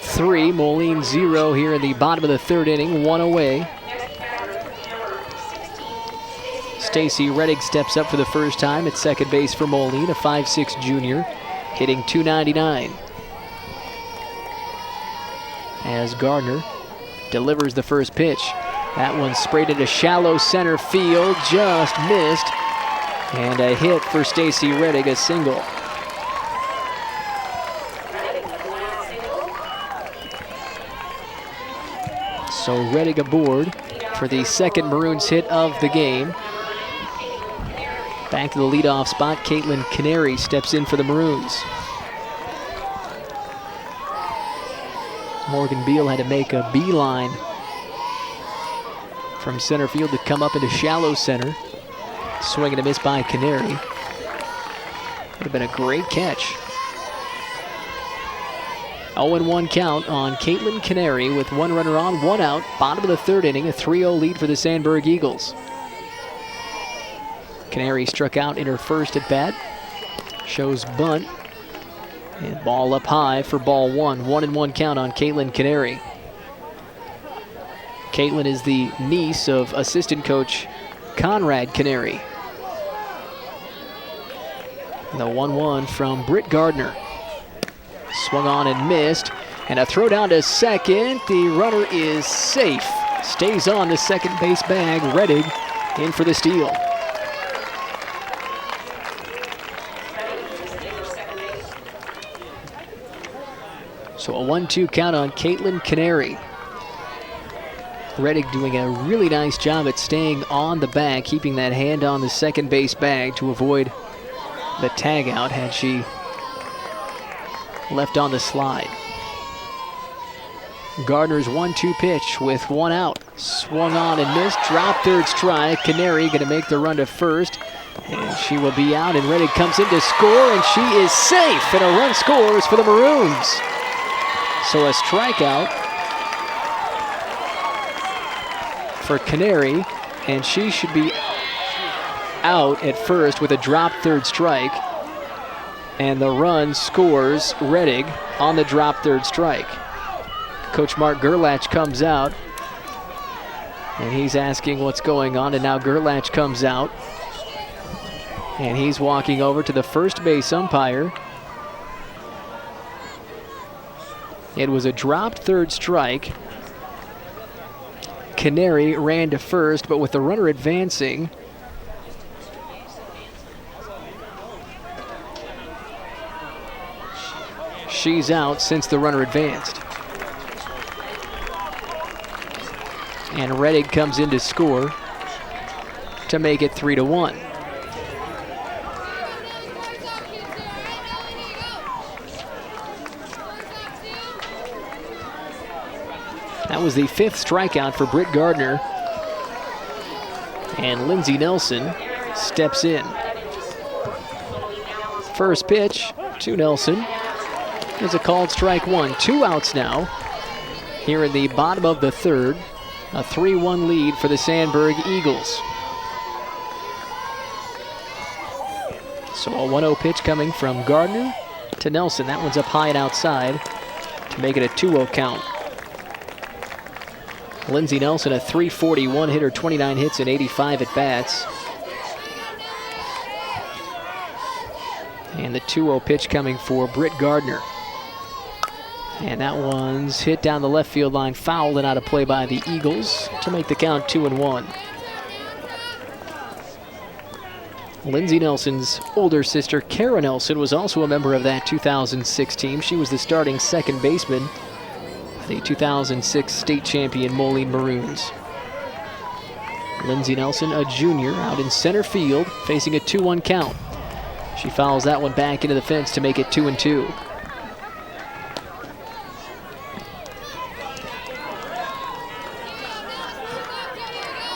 3, Moline 0 here in the bottom of the third inning, 1 away. Stacy Reddick steps up for the first time at second base for Moline, a 5'6" junior, hitting .299. As Gardner delivers the first pitch. That one sprayed into shallow center field, just missed. And a hit for Stacy Reddick, a single. So Reddick aboard for the second Maroons hit of the game. Back to the leadoff spot, Caitlin Canary steps in for the Maroons. Morgan Beal had to make a beeline from center field to come up into shallow center. Swing and a miss by Canary. Would have been a great catch. 0-1 count on Caitlin Canary with 1 runner on, 1 out. Bottom of the third inning, a 3-0 lead for the Sandburg Eagles. Canary struck out in her first at bat. Shows bunt. And ball up high for ball 1. 1-1 count on Caitlin Canary. Caitlin is the niece of assistant coach Conrad Canary. The 1-1 from Britt Gardner. Swung on and missed. And a throw down to second. The runner is safe. Stays on the second base bag. Reddick in for the steal. So a 1-2 count on Caitlin Canary. Reddick doing a really nice job at staying on the bag, keeping that hand on the second base bag to avoid the tag out had she left on the slide. Gardner's 1-2 pitch with one out. Swung on and missed. Drop third strike. Canary going to make the run to first. And she will be out, and Reddick comes in to score, and she is safe. And a run scores for the Maroons. So a strikeout for Canary, and she should be out at first with a drop third strike. And the run scores Reddick on the drop third strike. Coach Mark Gerlach comes out, and he's asking what's going on, and now Gerlach comes out, and he's walking over to the first base umpire. It was a dropped third strike. Canary ran to first, but with the runner advancing, she's out since the runner advanced. And Reddick comes in to score to make it 3-1. That was the 5th strikeout for Britt Gardner. And Lindsey Nelson steps in. First pitch to Nelson is a called strike one. 2 outs now here in the bottom of the 3rd. A 3-1 lead for the Sandburg Eagles. So a 1-0 pitch coming from Gardner to Nelson. That one's up high and outside to make it a 2-0 count. Lindsey Nelson, a .341 hitter, 29 hits and 85 at bats. And the 2-0 pitch coming for Britt Gardner. And that one's hit down the left field line, fouled and out of play by the Eagles to make the count 2-1. Lindsey Nelson's older sister, Kara Nelson, was also a member of that 2006 team. She was the starting second baseman, the 2006 state champion Moline Maroons. Lindsey Nelson, a junior, out in center field, facing a 2-1 count. She fouls that one back into the fence to make it 2-2.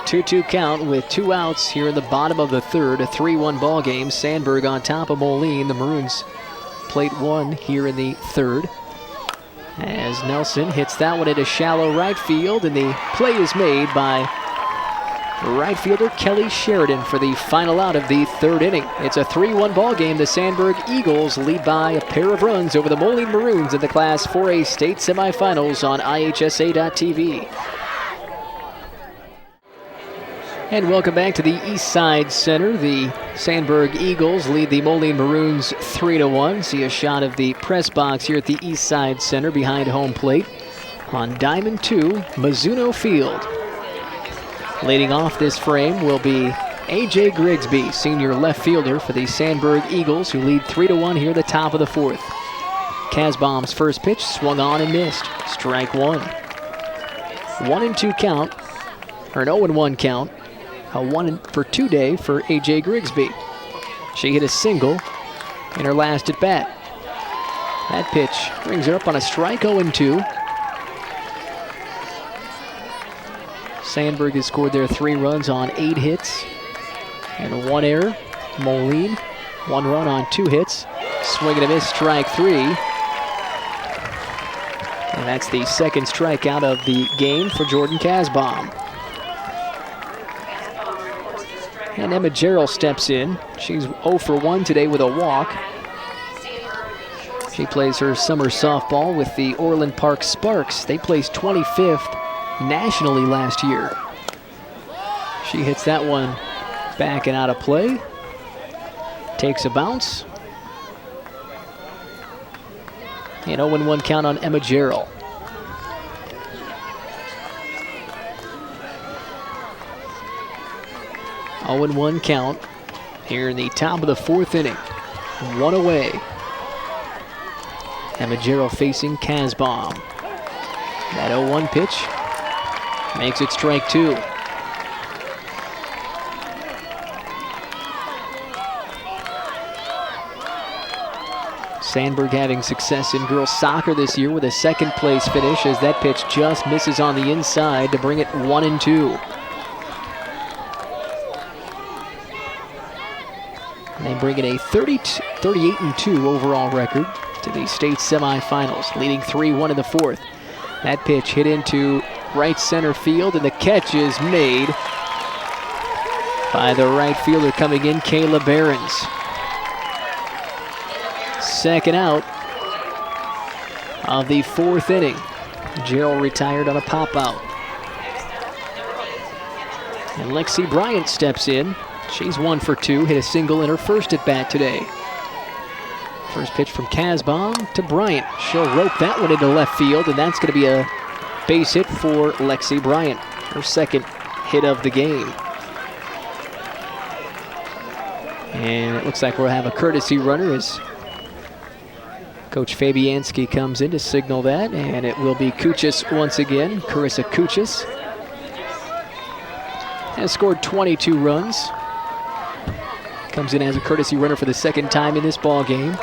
2-2 count with 2 outs here in the bottom of the 3rd. A 3-1 ball game. Sandburg on top of Moline. The Maroons plate 1 here in the 3rd. As Nelson hits that one into shallow right field, and the play is made by right fielder Kelly Sheridan for the final out of the 3rd inning. It's a 3-1 ball game. The Sandburg Eagles lead by a pair of runs over the Moline Maroons in the Class 4A state semifinals on IHSA.TV. And welcome back to the East Side Center. The Sandburg Eagles lead the Moline Maroons 3-1. See a shot of the press box here at the East Side Center behind home plate on Diamond 2, Mizuno Field. Leading off this frame will be A.J. Grigsby, senior left fielder for the Sandburg Eagles, who lead 3-1 here at the top of the 4th. Casbaum's first pitch swung on and missed. Strike 1. 1-2 count, or an 0-1 count. A 1-for-2 day for A.J. Grigsby. She hit a single in her last at bat. That pitch brings her up on a strike, 0-2. Sandburg has scored their 3 runs on 8 hits and 1 error. Moline, 1 run on 2 hits. Swing and a miss, strike 3. And that's the 2nd strikeout of the game for Jordan Casbaum. And Emma Gerald steps in. She's 0-for-1 today with a walk. She plays her summer softball with the Orland Park Sparks. They placed 25th nationally last year. She hits that one back and out of play. Takes a bounce. And 0-1 count on Emma Gerald. A 0-1 count here in the top of the 4th inning. 1 away. Emma Gerald facing Casbaum. That 0-1 pitch Makes it strike two. Sandburg having success in girls soccer this year with a second place finish as that pitch just misses on the inside to bring it 1-2. And they bring it a 38-2 overall record to the state semifinals, leading 3-1 in the fourth. That pitch hit into right center field, and the catch is made by the right fielder coming in, Kayla Behrens. Second out of the fourth inning. Gerald retired on a pop out. And Lexi Bryant steps in. She's 1 for 2, hit a single in her first at bat today. First pitch from Casbon to Bryant. She'll rope that one into left field, and that's going to be a base hit for Lexi Bryant, her second hit of the game. And it looks like we'll have a courtesy runner as Coach Fabianski comes in to signal that, and it will be Kuchis once again. Carissa Kuchis has scored 22 runs. Comes in as a courtesy runner for the second time in this ball game.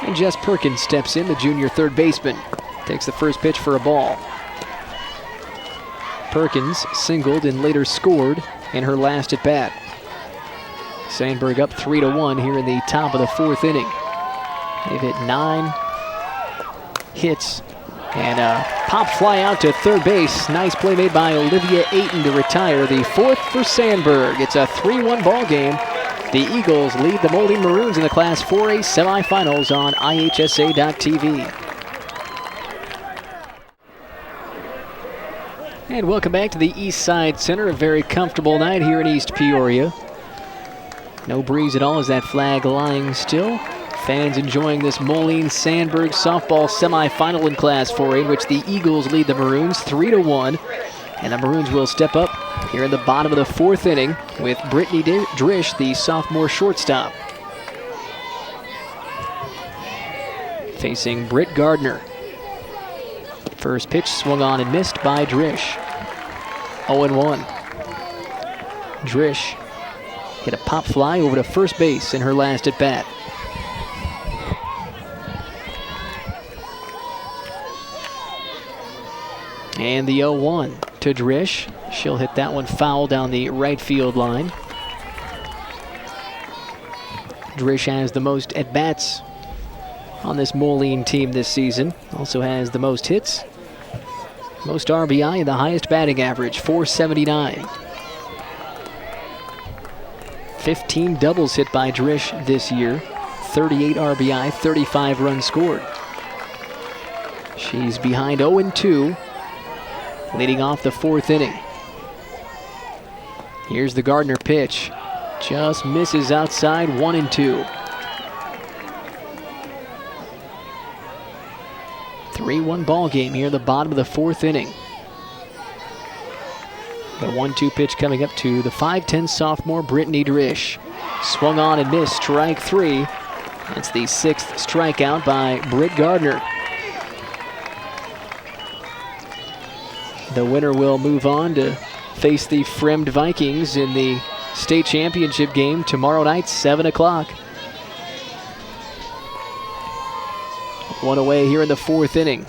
And Jess Perkins steps in, the junior third baseman. Takes the first pitch for a ball. Perkins singled and later scored in her last at bat. Sandburg up 3-1 here in the top of the fourth inning. They've hit 9 hits and a pop fly out to third base. Nice play made by Olivia Ayton to retire the fourth for Sandburg. It's a 3-1 ball game. The Eagles lead the Moline Maroons in the Class 4A semifinals on IHSA.TV. And welcome back to the East Side Center. A very comfortable night here in East Peoria. No breeze at all as that flag lying still. Fans enjoying this Moline Sandburg softball semifinal in Class 4A, in which the Eagles lead the Maroons 3-1. And the Maroons will step up here in the bottom of the fourth inning with Brittany Drish, the sophomore shortstop, facing Britt Gardner. First pitch swung on and missed by Drish. 0-1. Drish hit a pop fly over to first base in her last at bat. And the 0-1 to Drish. She'll hit that one foul down the right field line. Drish has the most at-bats on this Moline team this season. Also has the most hits, most RBI, and the highest batting average, .479. 15 doubles hit by Drish this year. 38 RBI, 35 runs scored. She's behind 0-2, leading off the fourth inning. Here's the Gardner pitch. Just misses outside, 1-2. 3-1 ball game here at the bottom of the fourth inning. The 1-2 pitch coming up to the 5'10 sophomore Brittany Drish. Swung on and missed, strike three. That's the sixth strikeout by Britt Gardner. The winner will move on to face the Fremd Vikings in the state championship game tomorrow night, 7 o'clock. One away here in the fourth inning.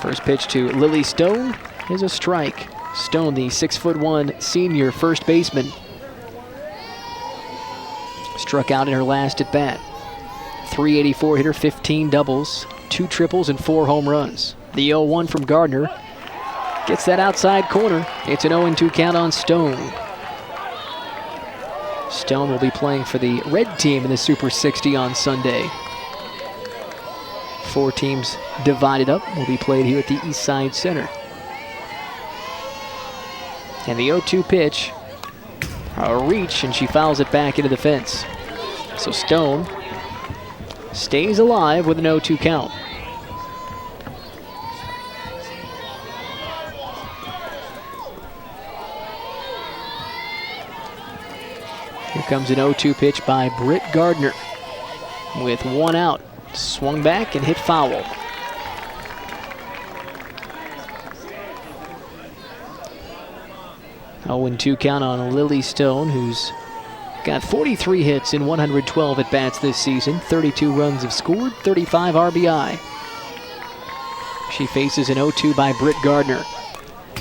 First pitch to Lily Stone is a strike. Stone, the 6'1" senior first baseman, struck out in her last at bat. .384 hitter, 15 doubles, 2 triples, and 4 home runs. The 0-1 from Gardner gets that outside corner. It's an 0-2 count on Stone. Stone will be playing for the red team in the Super 60 on Sunday. 4 teams divided up will be played here at the East Side Center. And the 0-2 pitch, a reach, and she fouls it back into the fence. So Stone stays alive with an 0-2 count. Here comes an 0-2 pitch by Britt Gardner with 1 out. Swung back and hit foul. Oh, and 2 count on Lily Stone, who's got 43 hits in 112 at-bats this season. 32 runs have scored, 35 RBI. She faces an 0-2 by Britt Gardner.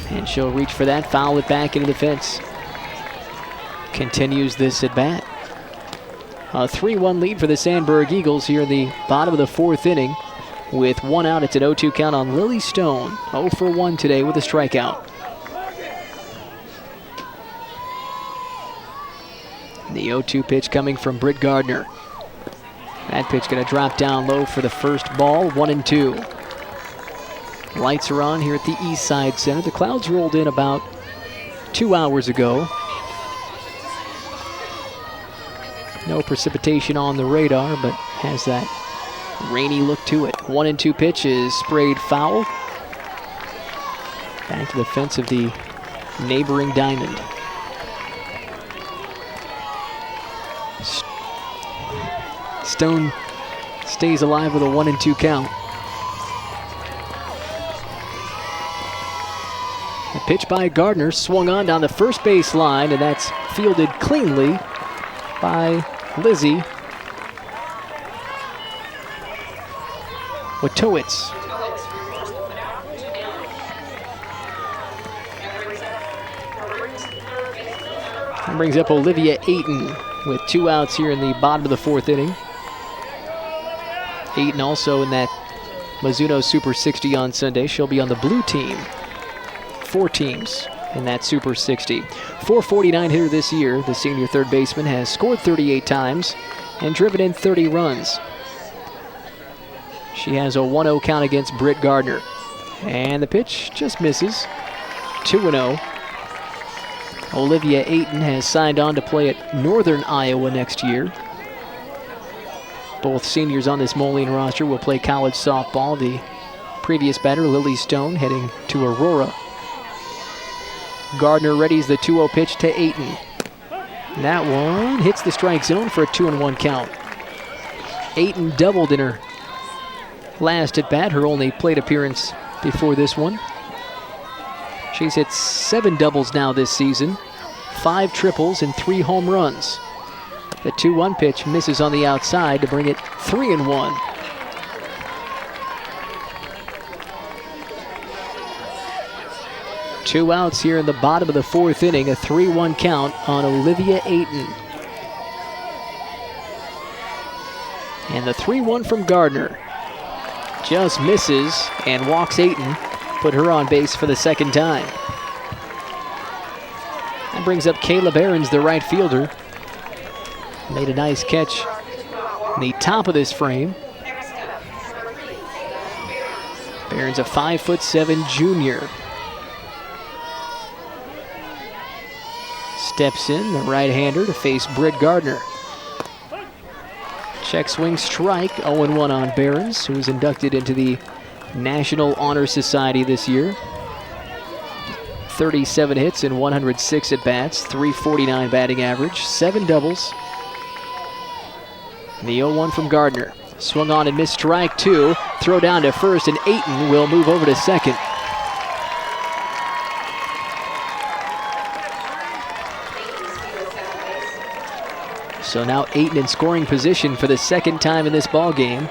And she'll reach for that, foul it back into the fence. Continues this at-bat. A 3-1 lead for the Sandburg Eagles here in the bottom of the 4th inning. With 1 out, it's an 0-2 count on Lily Stone. 0 for 1 today with a strikeout. The 0-2 pitch coming from Britt Gardner. That pitch going to drop down low for the first ball, 1-2. Lights are on here at the East Side Center. The clouds rolled in about 2 hours ago. No precipitation on the radar, but has that rainy look to it. 1-2 pitch is sprayed foul. Back to the fence of the neighboring diamond. Stone stays alive with a 1-2 count. The pitch by Gardner swung on down the first base line, and that's fielded cleanly by Lizzie Watowitz. That brings up Olivia Ayton with 2 outs here in the bottom of the 4th inning. Ayton also in that Mizuno Super 60 on Sunday. She'll be on the blue team. 4 teams in that Super 60. 449 hitter this year. The senior third baseman has scored 38 times and driven in 30 runs. She has a 1-0 count against Britt Gardner. And the pitch just misses. 2-0. Olivia Ayton has signed on to play at Northern Iowa next year. Both seniors on this Moline roster will play college softball. The previous batter, Lily Stone, heading to Aurora. Gardner readies the 2-0 pitch to Ayton. That one hits the strike zone for a 2-1 count. Ayton doubled in her last at bat, her only plate appearance before this one. She's hit 7 doubles now this season, 5 triples and 3 home runs. The 2-1 pitch misses on the outside to bring it 3-1. Two outs here in the bottom of the 4th inning, a 3-1 count on Olivia Ayton. And the 3-1 from Gardner just misses and walks Ayton, put her on base for the 2nd time. That brings up Kayla Behrens, the right fielder. Made a nice catch in the top of this frame. Behrens, a 5'7" junior. Steps in, the right-hander, to face Britt Gardner. Check swing strike, 0-1 on Behrens, who was inducted into the National Honor Society this year. 37 hits in 106 at-bats, 349 batting average, 7 doubles. The 0-1 from Gardner. Swung on and missed strike 2. Throw down to first, and Ayton will move over to second. So now Ayton in scoring position for the 2nd time in this ball game.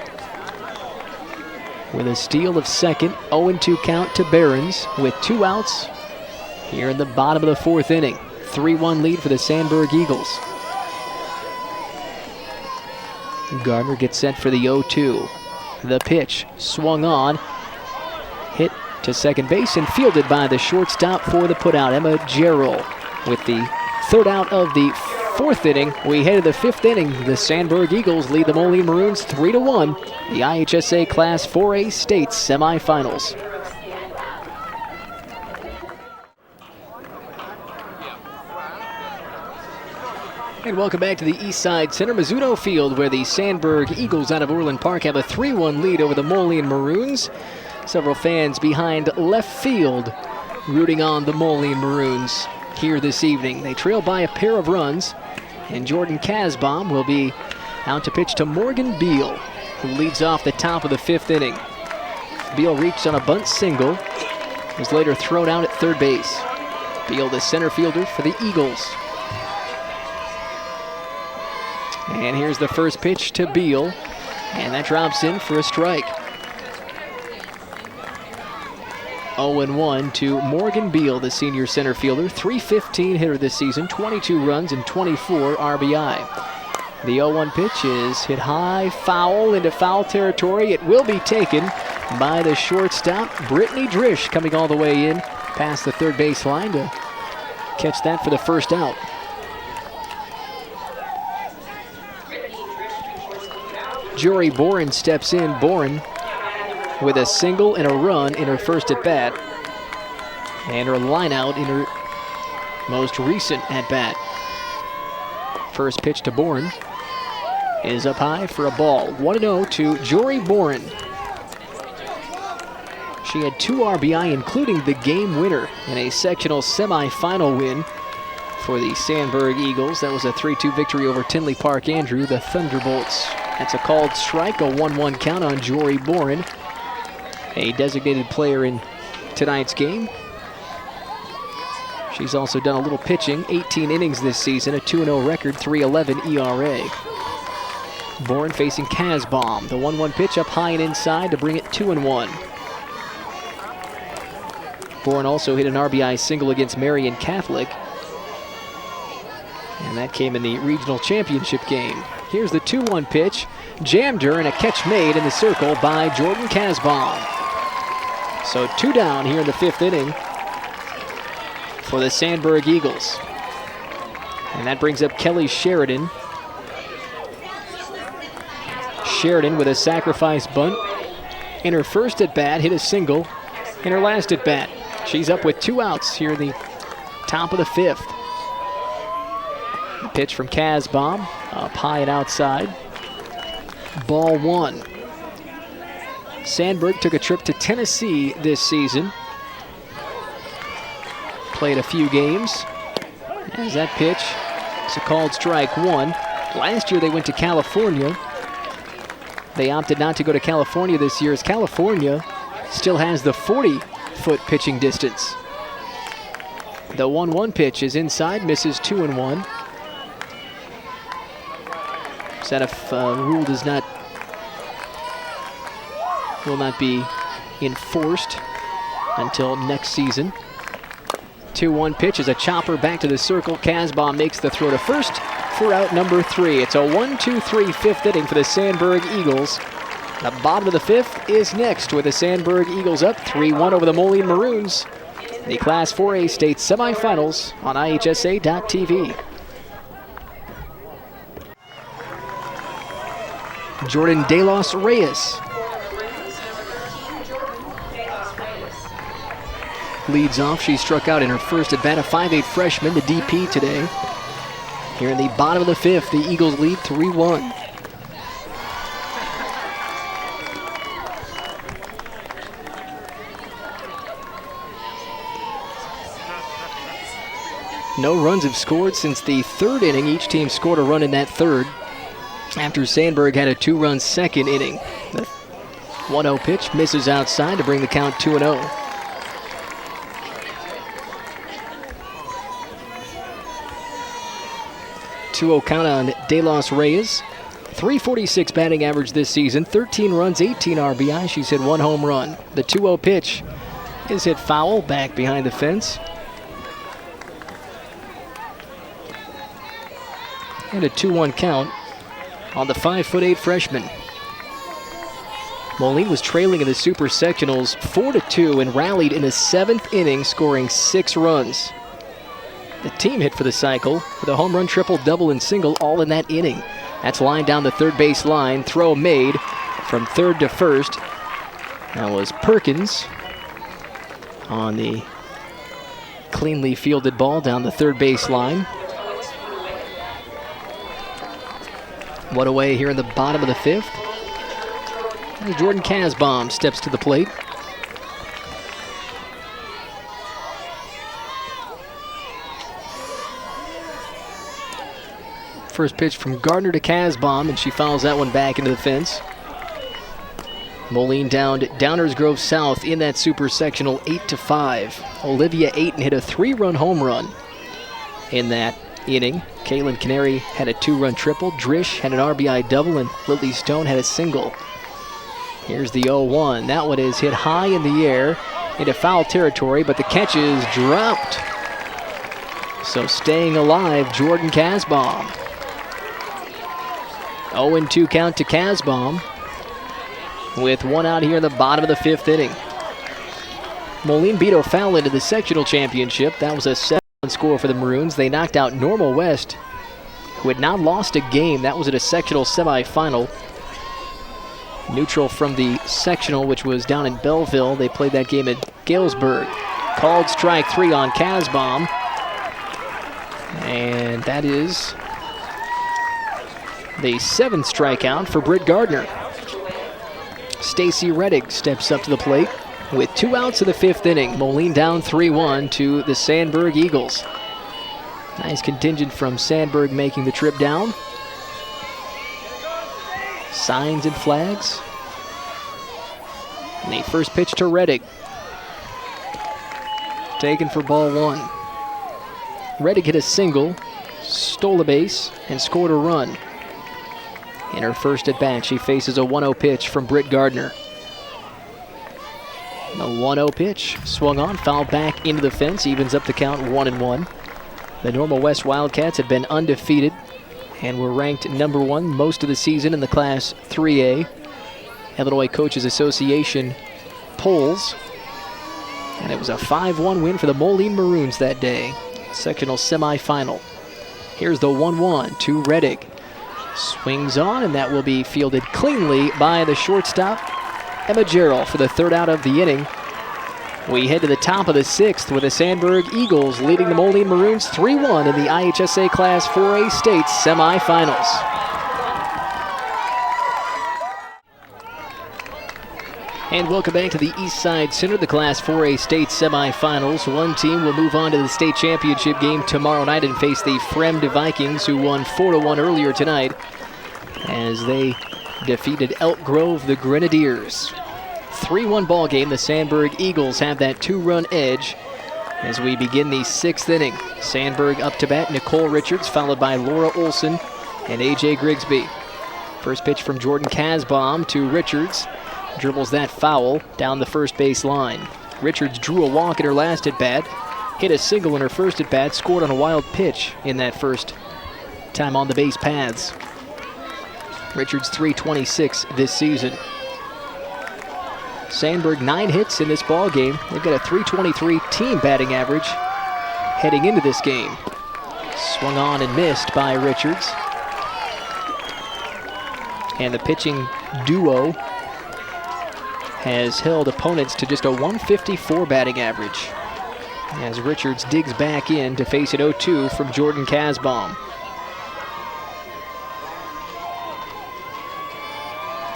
With a steal of second, 0-2 count to Behrens with 2 outs here in the bottom of the 4th inning. 3-1 lead for the Sandburg Eagles. Gardner gets set for the 0-2. The pitch swung on, hit to second base and fielded by the shortstop for the putout, Emma Gerald. With the 3rd out of the 4th inning, we head to the 5th inning. The Sandburg Eagles lead the Moline Maroons 3-1. The IHSA Class 4A State Semifinals. And welcome back to the East Side Center, Mizuno Field, where the Sandburg Eagles out of Orland Park have a 3-1 lead over the Moline Maroons. Several fans behind left field rooting on the Moline Maroons here this evening. They trail by a pair of runs, and Jordan Casbaum will be out to pitch to Morgan Beal. who leads off the top of the 5th inning. Beal reached on a bunt single, was later thrown out at third base. Beal, the center fielder for the Eagles. And here's the first pitch to Beal, and that drops in for a strike. 0-1 to Morgan Beal, the senior center fielder. .315 hitter this season, 22 runs and 24 RBI. The 0-1 pitch is hit high, foul into foul territory. It will be taken by the shortstop, Brittany Drish, coming all the way in past the third base line to catch that for the first out. Jory Boren steps in. Boren with a single and a run in her first at-bat, and her line-out in her most recent at-bat. First pitch to Boren is up high for a ball. 1-0 to Jory Boren. She had 2 RBI, including the game winner in a sectional semifinal win for the Sandburg Eagles. That was a 3-2 victory over Tinley Park Andrew, the Thunderbolts. That's a called strike, a 1-1 count on Jory Boren, a designated player in tonight's game. She's also done a little pitching, 18 innings this season, a 2-0 record, 3.11 ERA. Boren facing Casbaum. The 1-1 pitch up high and inside to bring it 2-1. Boren also hit an RBI single against Marion Catholic, and that came in the regional championship game. Here's the 2-1 pitch, jammed her, and a catch made in the circle by Jordan Casbaum. So 2 down here in the 5th inning for the Sandburg Eagles. And that brings up Kelly Sheridan. Sheridan with a sacrifice bunt. In her first at-bat, hit a single. In her last at-bat, she's up with 2 outs here in the top of the 5th. The pitch from Casbaum, up high and outside. Ball 1. Sandburg took a trip to Tennessee this season. Played a few games. As that pitch, it's a called strike 1. Last year they went to California. They opted not to go to California this year, as California still has the 40-foot pitching distance. The 1-1 pitch is inside, misses 2-1. So that rule will not be enforced until next season. 2-1 pitch is a chopper back to the circle. Casbaum makes the throw to first for out number 3. It's a 1-2-3 5th inning for the Sandburg Eagles. The bottom of the 5th is next, with the Sandburg Eagles up 3-1 over the Moline Maroons. The Class 4A state semifinals on IHSA.TV. Jordan De Los Reyes leads off. She struck out in her first at-bat, a 5'8 freshman, the DP today. Here in the bottom of the 5th, the Eagles lead 3-1. No runs have scored since the 3rd inning. Each team scored a run in that 3rd, after Sandburg had a 2-run 2nd inning. The 1-0 pitch misses outside to bring the count 2-0. Count on De Los Reyes. .346 batting average this season, 13 runs, 18 RBI. She's hit 1 home run. The 2-0 pitch is hit foul back behind the fence. And a 2-1 count on the 5'8 freshman. Moline was trailing in the Super Sectionals 4-2 and rallied in the 7th inning, scoring 6 runs. The team hit for the cycle with a home run, triple, double, and single all in that inning. That's lined down the third base line. Throw made from third to first. That was Perkins on the cleanly fielded ball down the third base line. One away here in the bottom of the 5th. As Jordan Casbaum steps to the plate. First pitch from Gardner to Casbaum, and she fouls that one back into the fence. Moline downed Downers Grove South in that super sectional 8-5. Olivia Ayton hit a 3-run home run in that inning. Kaylin Canary had a 2-run triple. Drish had an RBI double, and Lily Stone had a single. Here's the 0-1. That one is hit high in the air into foul territory, but the catch is dropped. So staying alive, Jordan Casbaum. 0-2 count to Casbaum with one out here in the bottom of the 5th inning. Moline beat O'Fallon into the sectional championship. That was a 7-1 score for the Maroons. They knocked out Normal West, who had not lost a game. That was at a sectional semifinal. Neutral from the sectional, which was down in Belleville. They played that game at Galesburg. Called strike 3 on Casbaum. And that is the 7th strikeout for Britt Gardner. Stacy Reddick steps up to the plate with 2 outs in the 5th inning. Moline down 3-1 to the Sandburg Eagles. Nice contingent from Sandburg making the trip down. Signs and flags. And the first pitch to Reddick. Taken for ball 1. Reddick hit a single, stole a base, and scored a run. In her first at bat, she faces a 1-0 pitch from Britt Gardner. The 1-0 pitch swung on, fouled back into the fence, evens up the count 1-1. The Normal West Wildcats have been undefeated and were ranked number 1 most of the season in the Class 3A Illinois Coaches Association polls. And it was a 5-1 win for the Moline Maroons that day. Sectional semifinal. Here's the 1-1 to Reddick. Swings on, and that will be fielded cleanly by the shortstop, Emma Gerald, for the 3rd out of the inning. We head to the top of the 6th with the Sandburg Eagles leading the Moline Maroons 3-1 in the IHSA Class 4A State semifinals. And welcome back to the East Side Center, the Class 4A State semifinals. One team will move on to the state championship game tomorrow night and face the Fremd Vikings, who won 4-1 earlier tonight as they defeated Elk Grove, the Grenadiers. 3-1 ball game. The Sandburg Eagles have that 2-run edge as we begin the 6th inning. Sandburg up to bat, Nicole Richards, followed by Laura Olson and A.J. Grigsby. First pitch from Jordan Casbaum to Richards. Dribbles that foul down the first base line. Richards drew a walk in her last at-bat, hit a single in her first at-bat, scored on a wild pitch in that first time on the base paths. Richards .326 this season. Sandburg 9 hits in this ball game. They've got a .323 team batting average heading into this game. Swung on and missed by Richards. And the pitching duo has held opponents to just a .154 batting average as Richards digs back in to face an 0-2 from Jordan Casbaum.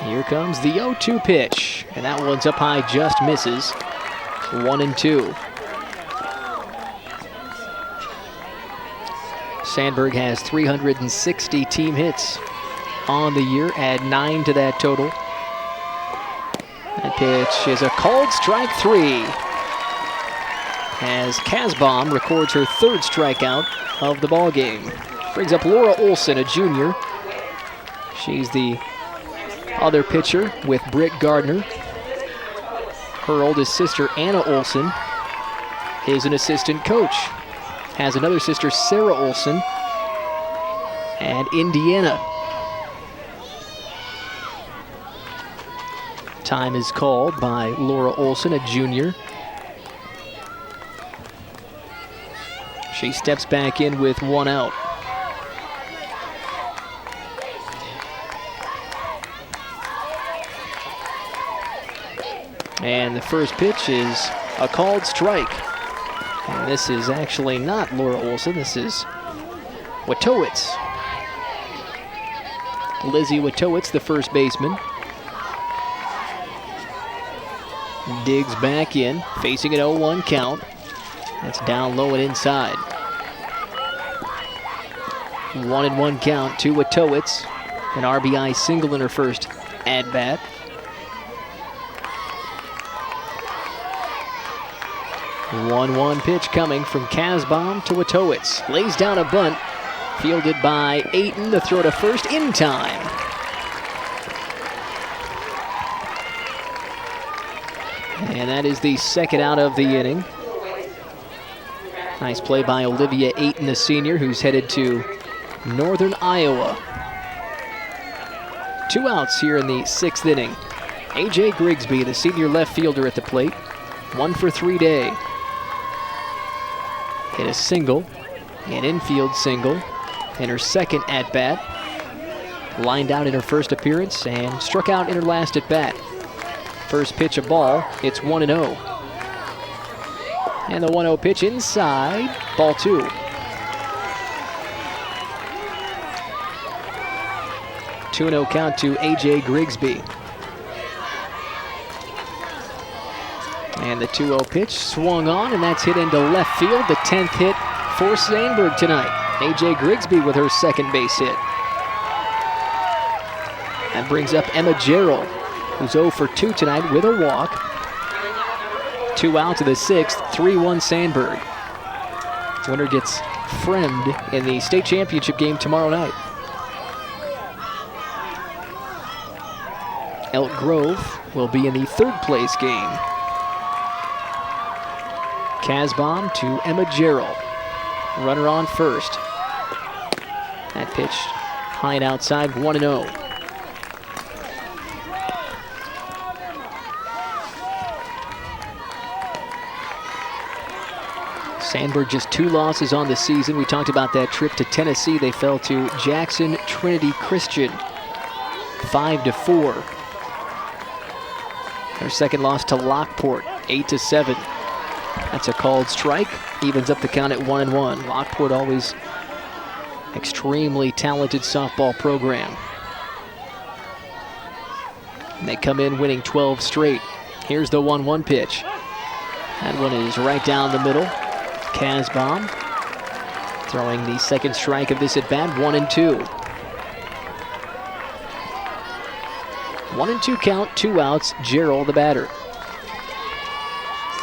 Here comes the 0-2 pitch, and that one's up high, just misses. 1-2. Sandburg has 360 team hits on the year, add 9 to that total. That pitch is a called strike 3 as Casbaum records her 3rd strikeout of the ball game. Brings up Laura Olson, a junior. She's the other pitcher with Britt Gardner. Her oldest sister, Anna Olson, is an assistant coach. Has another sister, Sarah Olson, at Indiana. Time is called by Laura Olson, a junior. She steps back in with 1 out. And the first pitch is a called strike. And this is actually not Laura Olson, this is Witowitz. Lizzie Witowitz, the first baseman. Digs back in, facing an 0-1 count. That's down low and inside. 1-1 count to Witowitz. An RBI single in her first at-bat. 1-1 pitch coming from Kasbaum to Witowitz. Lays down a bunt, fielded by Ayton. The throw to first in time. And that is the second out of the inning. Nice play by Olivia Ayton, the senior, who's headed to Northern Iowa. 2 outs here in the 6th inning. A.J. Grigsby, the senior left fielder at the plate. 1 for 3 day. Hit a single, an infield single, in her second at-bat. Lined out in her first appearance and struck out in her last at-bat. First pitch a ball, it's 1-0. And the 1-0 pitch inside, ball 2. Two 2-0 count to A.J. Grigsby. And the 2-0 pitch swung on, and that's hit into left field. The 10th hit for Sandburg tonight. A.J. Grigsby with her second base hit. That brings up Emma Gerald, who's 0 for 2 tonight with a walk. 2 out to the 6th, 3-1 Sandburg. Winner gets Friend in the state championship game tomorrow night. Elk Grove will be in the 3rd place game. Kasbaum to Emma Gerald. Runner on first. That pitch high and outside, 1-0. Sandburg just 2 losses on the season. We talked about that trip to Tennessee. They fell to Jackson Trinity Christian, 5-4. Their second loss to Lockport, 8-7. That's a called strike. Evens up the count at 1-1. Lockport always extremely talented softball program. And they come in winning 12 straight. Here's the 1-1 pitch. That one is right down the middle. Kasbaum throwing the second strike of this at bat, 1-2. 1-2 count, 2 outs. Gerald, the batter.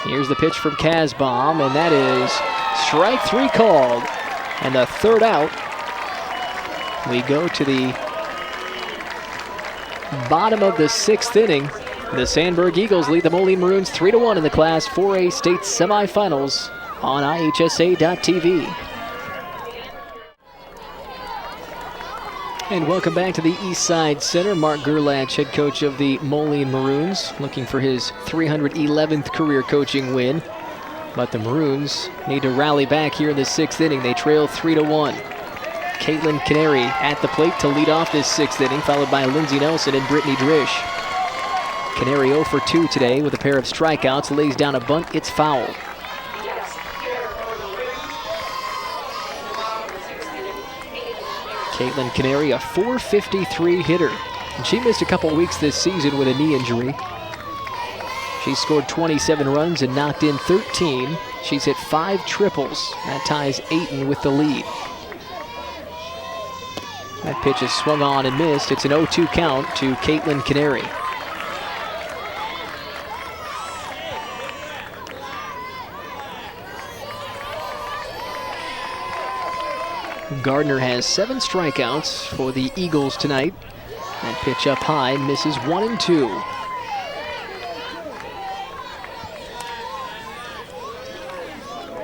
Here's the pitch from Kasbaum, and that is strike 3 called. And the 3rd out. We go to the bottom of the 6th inning. The Sandburg Eagles lead the Moline Maroons 3-1 in the Class 4A state semifinals on IHSA.tv. And welcome back to the Eastside Center. Mark Gerlach, head coach of the Moline Maroons, looking for his 311th career coaching win. But the Maroons need to rally back here in the 6th inning. They trail 3-1. Caitlin Canary at the plate to lead off this 6th inning, followed by Lindsey Nelson and Brittany Drish. Canary 0 for 2 today with a pair of strikeouts, lays down a bunt, it's foul. Caitlin Canary, a .453 hitter. And she missed a couple weeks this season with a knee injury. She scored 27 runs and knocked in 13. She's hit 5 triples. That ties Ayton with the lead. That pitch is swung on and missed. It's an 0-2 count to Caitlin Canary. Gardner has 7 strikeouts for the Eagles tonight. That pitch up high misses 1-2.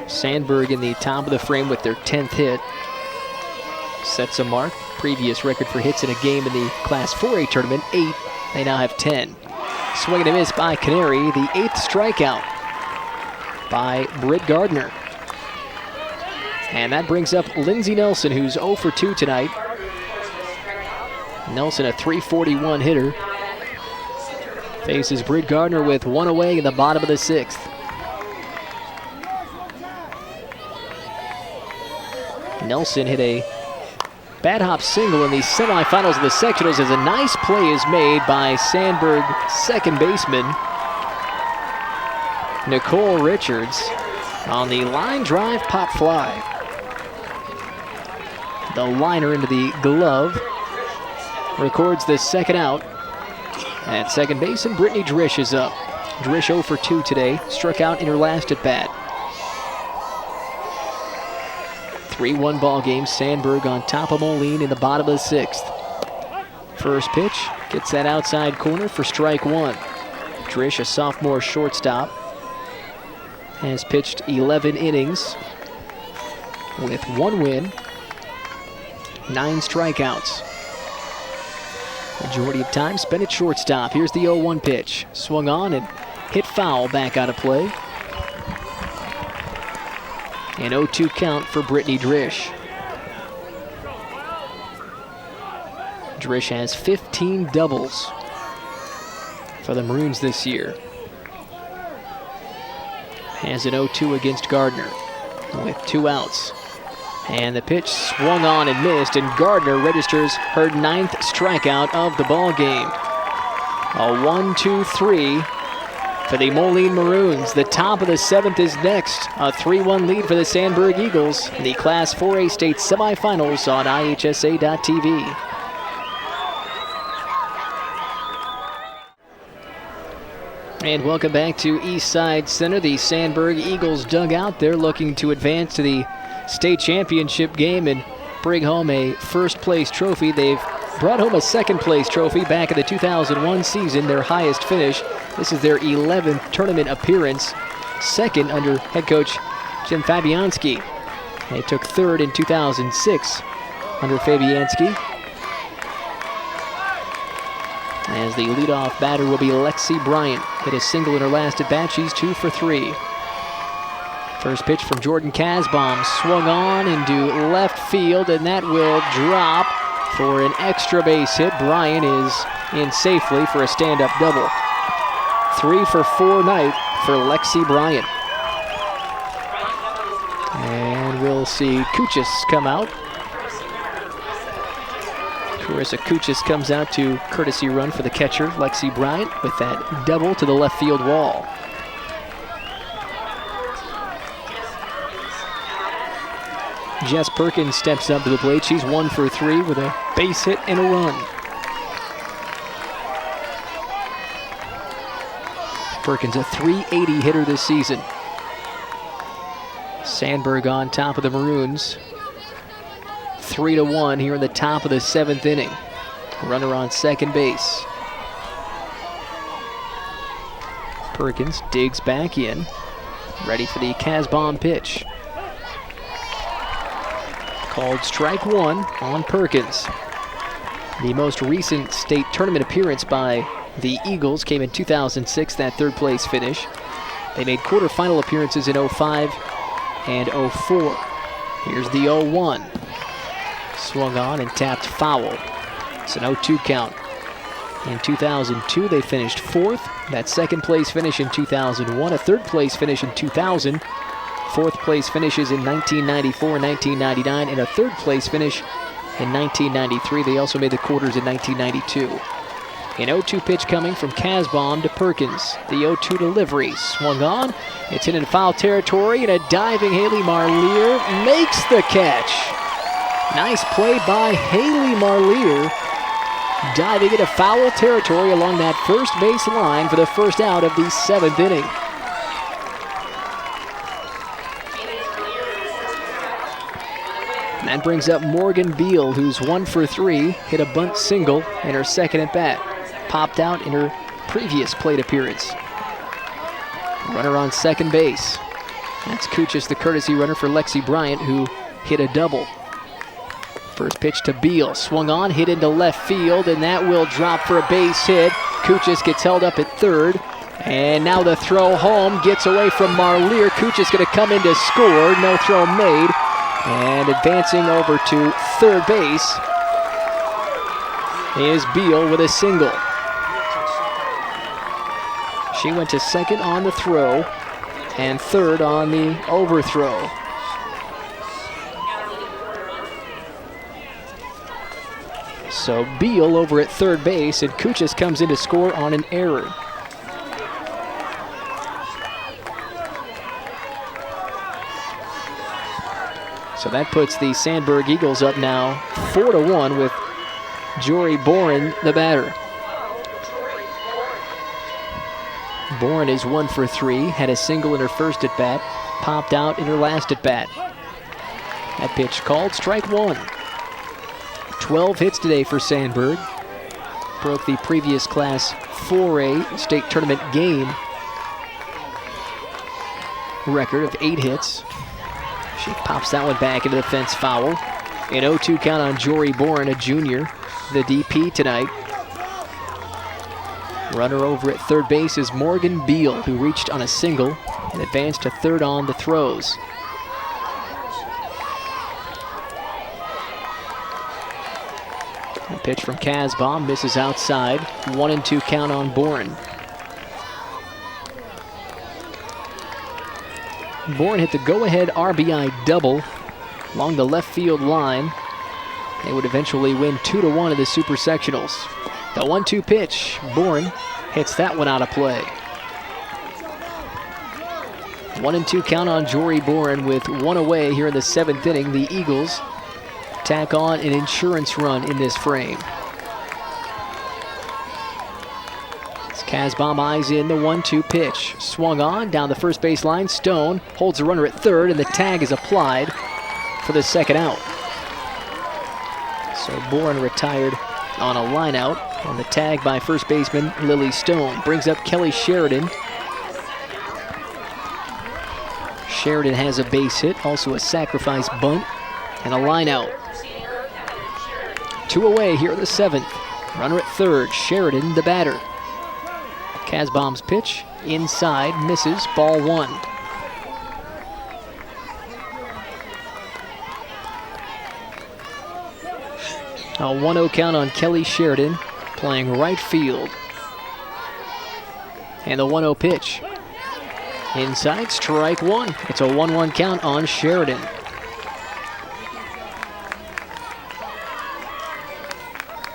Sandburg in the top of the frame with their 10th hit. Sets a mark. Previous record for hits in a game in the Class 4A tournament, 8. They now have 10. Swing and a miss by Canary. The 8th strikeout by Britt Gardner. And that brings up Lindsey Nelson, who's 0 for 2 tonight. Nelson, a .341 hitter. Faces Britt Gardner with 1 away in the bottom of the 6th. Nelson hit a bat hop single in the semifinals of the sectionals as a nice play is made by Sandburg second baseman Nicole Richards on the line drive pop fly. The liner into the glove records the second out. At second base, and Brittany Drish is up. Drish 0 for 2 today, struck out in her last at bat. 3-1 ball game. Sandburg on top of Moline in the bottom of the 6th. First pitch gets that outside corner for strike one. Drish, a sophomore shortstop, has pitched 11 innings with 1 win, 9 strikeouts. Majority of time spent at shortstop. Here's the 0-1 pitch. Swung on and hit foul, back out of play. An 0-2 count for Brittany Drish. Drish has 15 doubles for the Maroons this year. Has an 0-2 against Gardner with 2 outs. And the pitch swung on and missed, and Gardner registers her 9th strikeout of the ball game. A 1-2-3 for the Moline Maroons. The top of the 7th is next. A 3-1 lead for the Sandburg Eagles in the Class 4A state semifinals on IHSA.tv. And welcome back to Eastside Center. The Sandburg Eagles dugout. They're looking to advance to the state championship game and bring home a first place trophy. They've brought home a second place trophy back in the 2001 season, their highest finish. This is their 11th tournament appearance, second under head coach Jim Fabianski. They took third in 2006 under Fabianski. As the leadoff batter will be Lexi Bryant. Hit a single in her last at bat. She's 2 for 3. First pitch from Jordan Casbaum, swung on into left field, and that will drop for an extra base hit. Bryant is in safely for a stand-up double. 3 for 4 night for Lexi Bryant. And we'll see Kuchis come out. Carissa Kuchis comes out to courtesy run for the catcher, Lexi Bryant, with that double to the left field wall. Jess Perkins steps up to the plate. She's 1 for 3 with a base hit and a run. Perkins, a .380 hitter this season. Sandburg on top of the Maroons. 3-1 here in the top of the 7th inning. Runner on second base. Perkins digs back in, ready for the Casbaum pitch. Called strike one on Perkins. The most recent state tournament appearance by the Eagles came in 2006, that third place finish. They made quarterfinal appearances in 05 and 04. Here's the 0-1. Swung on and tapped foul. It's an 0-2 count. In 2002, they finished 4th. That second place finish in 2001, a third place finish in 2000. 4th place finishes in 1994 and 1999, and a third place finish in 1993. They also made the quarters in 1992. An 0-2 pitch coming from Casbaum to Perkins. The 0-2 delivery. Swung on. It's hit in foul territory, and a diving Haley Marlier makes the catch. Nice play by Haley Marlier, diving into foul territory along that first base line for the first out of the 7th inning. That brings up Morgan Beal, who's 1 for 3, hit a bunt single in her second at bat. Popped out in her previous plate appearance. Runner on second base. That's Kuchis, the courtesy runner for Lexi Bryant, who hit a double. First pitch to Beal, swung on, hit into left field, and that will drop for a base hit. Kuchis gets held up at third, and now the throw home gets away from Marlier. Kuchis going to come in to score, no throw made. And advancing over to third base is Beal with a single. She went to second on the throw and third on the overthrow. So Beal over at third base, and Kuchis comes in to score on an error. So that puts the Sandburg Eagles up now 4-1 with Jory Boren, the batter. Boren is 1 for 3, had a single in her first at bat, popped out in her last at bat. That pitch called strike one. 12 hits today for Sandburg. Broke the previous Class 4A state tournament game record of 8 hits. She pops that one back into the fence foul. An 0-2 count on Jory Bourne, a junior, the DP tonight. Runner over at third base is Morgan Beal, who reached on a single and advanced to third on the throws. A pitch from Casbaum misses outside. 1-2 count on Bourne. Bourne hit the go-ahead RBI double along the left field line. They would eventually win 2-1 in the Super Sectionals. The 1-2 pitch, Bourne hits that one out of play. 1-2 count on Jory Bourne with one away here in the 7th inning. The Eagles tack on an insurance run in this frame. As Casbaum eyes in the 1-2 pitch. Swung on down the first base line. Stone holds the runner at third, and the tag is applied for the second out. So Bourne retired on a line out, and the tag by first baseman Lily Stone brings up Kelly Sheridan. Sheridan has a base hit, also a sacrifice bunt, and a line out. 2 away here in the 7th. Runner at third, Sheridan the batter. Casbaum's pitch inside, misses, ball 1. A 1-0 count on Kelly Sheridan, playing right field. And the 1-0 pitch. Inside, strike one. It's a 1-1 count on Sheridan.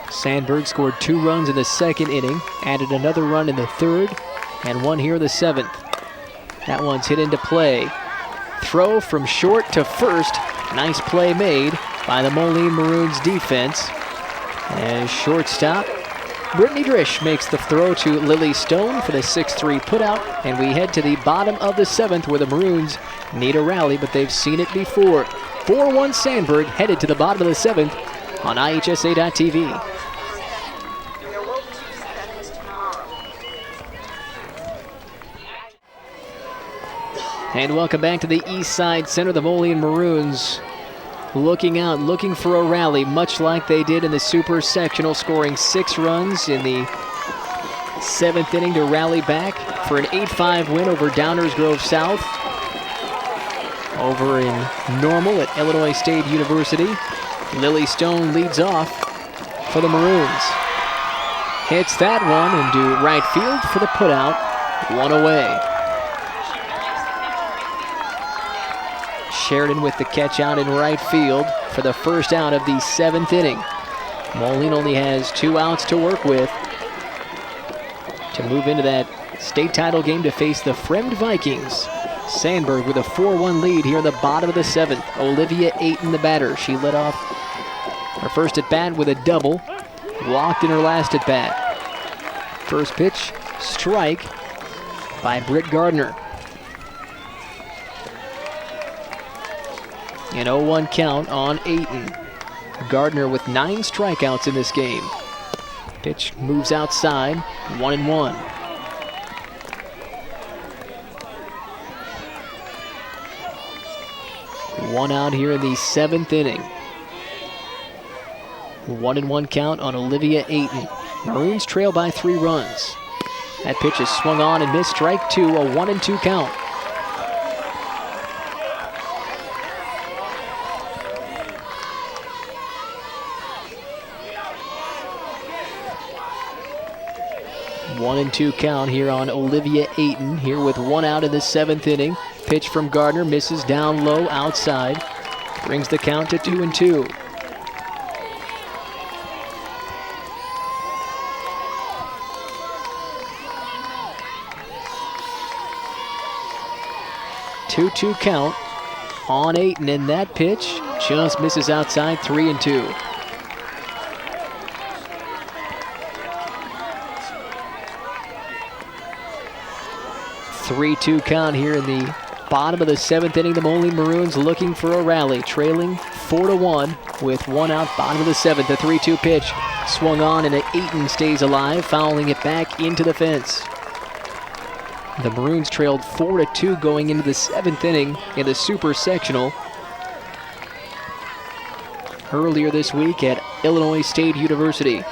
Sandburg scored 2 runs in the 2nd inning, added another run in the 3rd, and one here in the 7th. That one's hit into play. Throw from short to first. Nice play made by the Moline Maroons defense. And shortstop Brittany Drish makes the throw to Lily Stone for the 6-3 putout, and we head to the bottom of the 7th where the Maroons need a rally, but they've seen it before. 4-1 Sandburg headed to the bottom of the 7th on IHSA.TV. And welcome back to the East Side Center. The Moline Maroons looking out, looking for a rally, much like they did in the Super Sectional, scoring 6 runs in the 7th inning to rally back for an 8-5 win over Downers Grove South. Over in Normal at Illinois State University, Lily Stone leads off for the Maroons. Hits that one into right field for the putout, 1 away. Sheridan with the catch out in right field for the first out of the 7th inning. Moline only has 2 outs to work with to move into that state title game to face the Fremd Vikings. Sandburg with a 4-1 lead here in the bottom of the 7th. Olivia Ayton the batter. She led off her first at bat with a double, walked in her last at bat. First pitch, strike by Britt Gardner. An 0-1 count on Ayton. Gardner with 9 strikeouts in this game. Pitch moves outside, 1-1. One out here in the 7th inning. 1-1 count on Olivia Ayton. Maroons trail by 3 runs. That pitch is swung on and missed, strike 2, a 1-2 count. One and 2 count here on Olivia Ayton, here with 1 out in the 7th inning. Pitch from Gardner, misses down low outside. Brings the count to 2-2. Two count on Ayton, and that pitch just misses outside, 3-2. 3-2 count here in the Bottom of the 7th inning, the Moline Maroons looking for a rally, trailing 4-1 with 1 out. Bottom of the 7th, the 3-2 pitch swung on, and Ayton stays alive, fouling it back into the fence. The Maroons trailed 4-2 going into the 7th inning in the Super Sectional earlier this week at Illinois State University.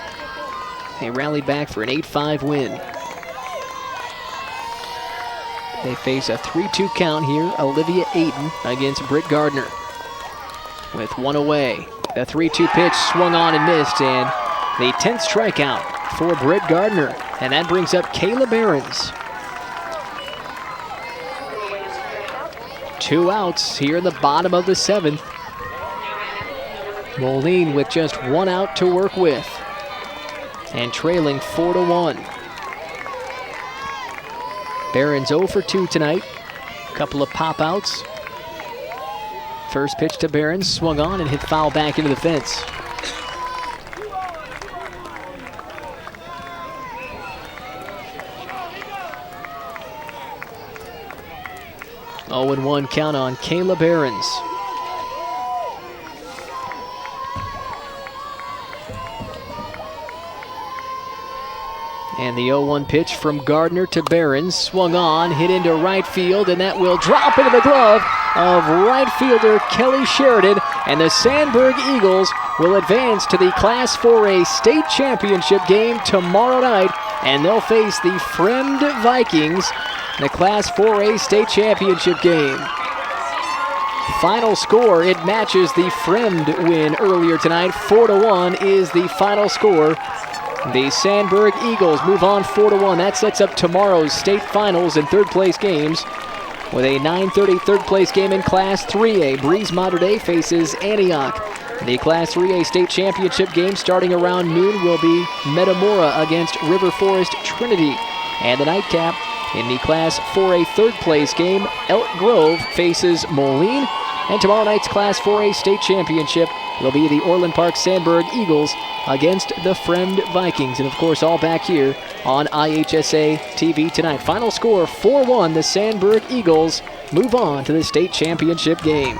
They rallied back for an 8-5 win. They face a 3-2 count here. Olivia Ayton against Britt Gardner. With 1 away, the 3-2 pitch swung on and missed, and the 10th strikeout for Britt Gardner. And that brings up Kayla Behrens. 2 outs here in the bottom of the 7th. Moline with just 1 out to work with and trailing 4-1. Behrens 0 for 2 tonight. Couple of pop outs. First pitch to Behrens, swung on and hit foul back into the fence. Oh, 0-1 count on Kayla Behrens. And the 0-1 pitch from Gardner to Behrens, swung on, hit into right field, and that will drop into the glove of right fielder Kelly Sheridan. And the Sandburg Eagles will advance to the Class 4A state championship game tomorrow night, and they'll face the Fremd Vikings in the Class 4A state championship game. Final score, it matches the Fremd win earlier tonight. 4-1 is the final score. The Sandburg Eagles move on 4-1. That sets up tomorrow's state finals and third place games with a 9:30 third place game in Class 3A. Breeze Mater Dei faces Antioch. The Class 3A state championship game starting around noon will be Metamora against River Forest Trinity. And the nightcap in the Class 4A third place game, Elk Grove faces Moline. And tomorrow night's Class 4A state championship will be the Orland Park Sandburg Eagles against the Fremd Vikings. And of course, all back here on IHSA TV tonight. Final score 4-1. The Sandburg Eagles move on to the state championship game.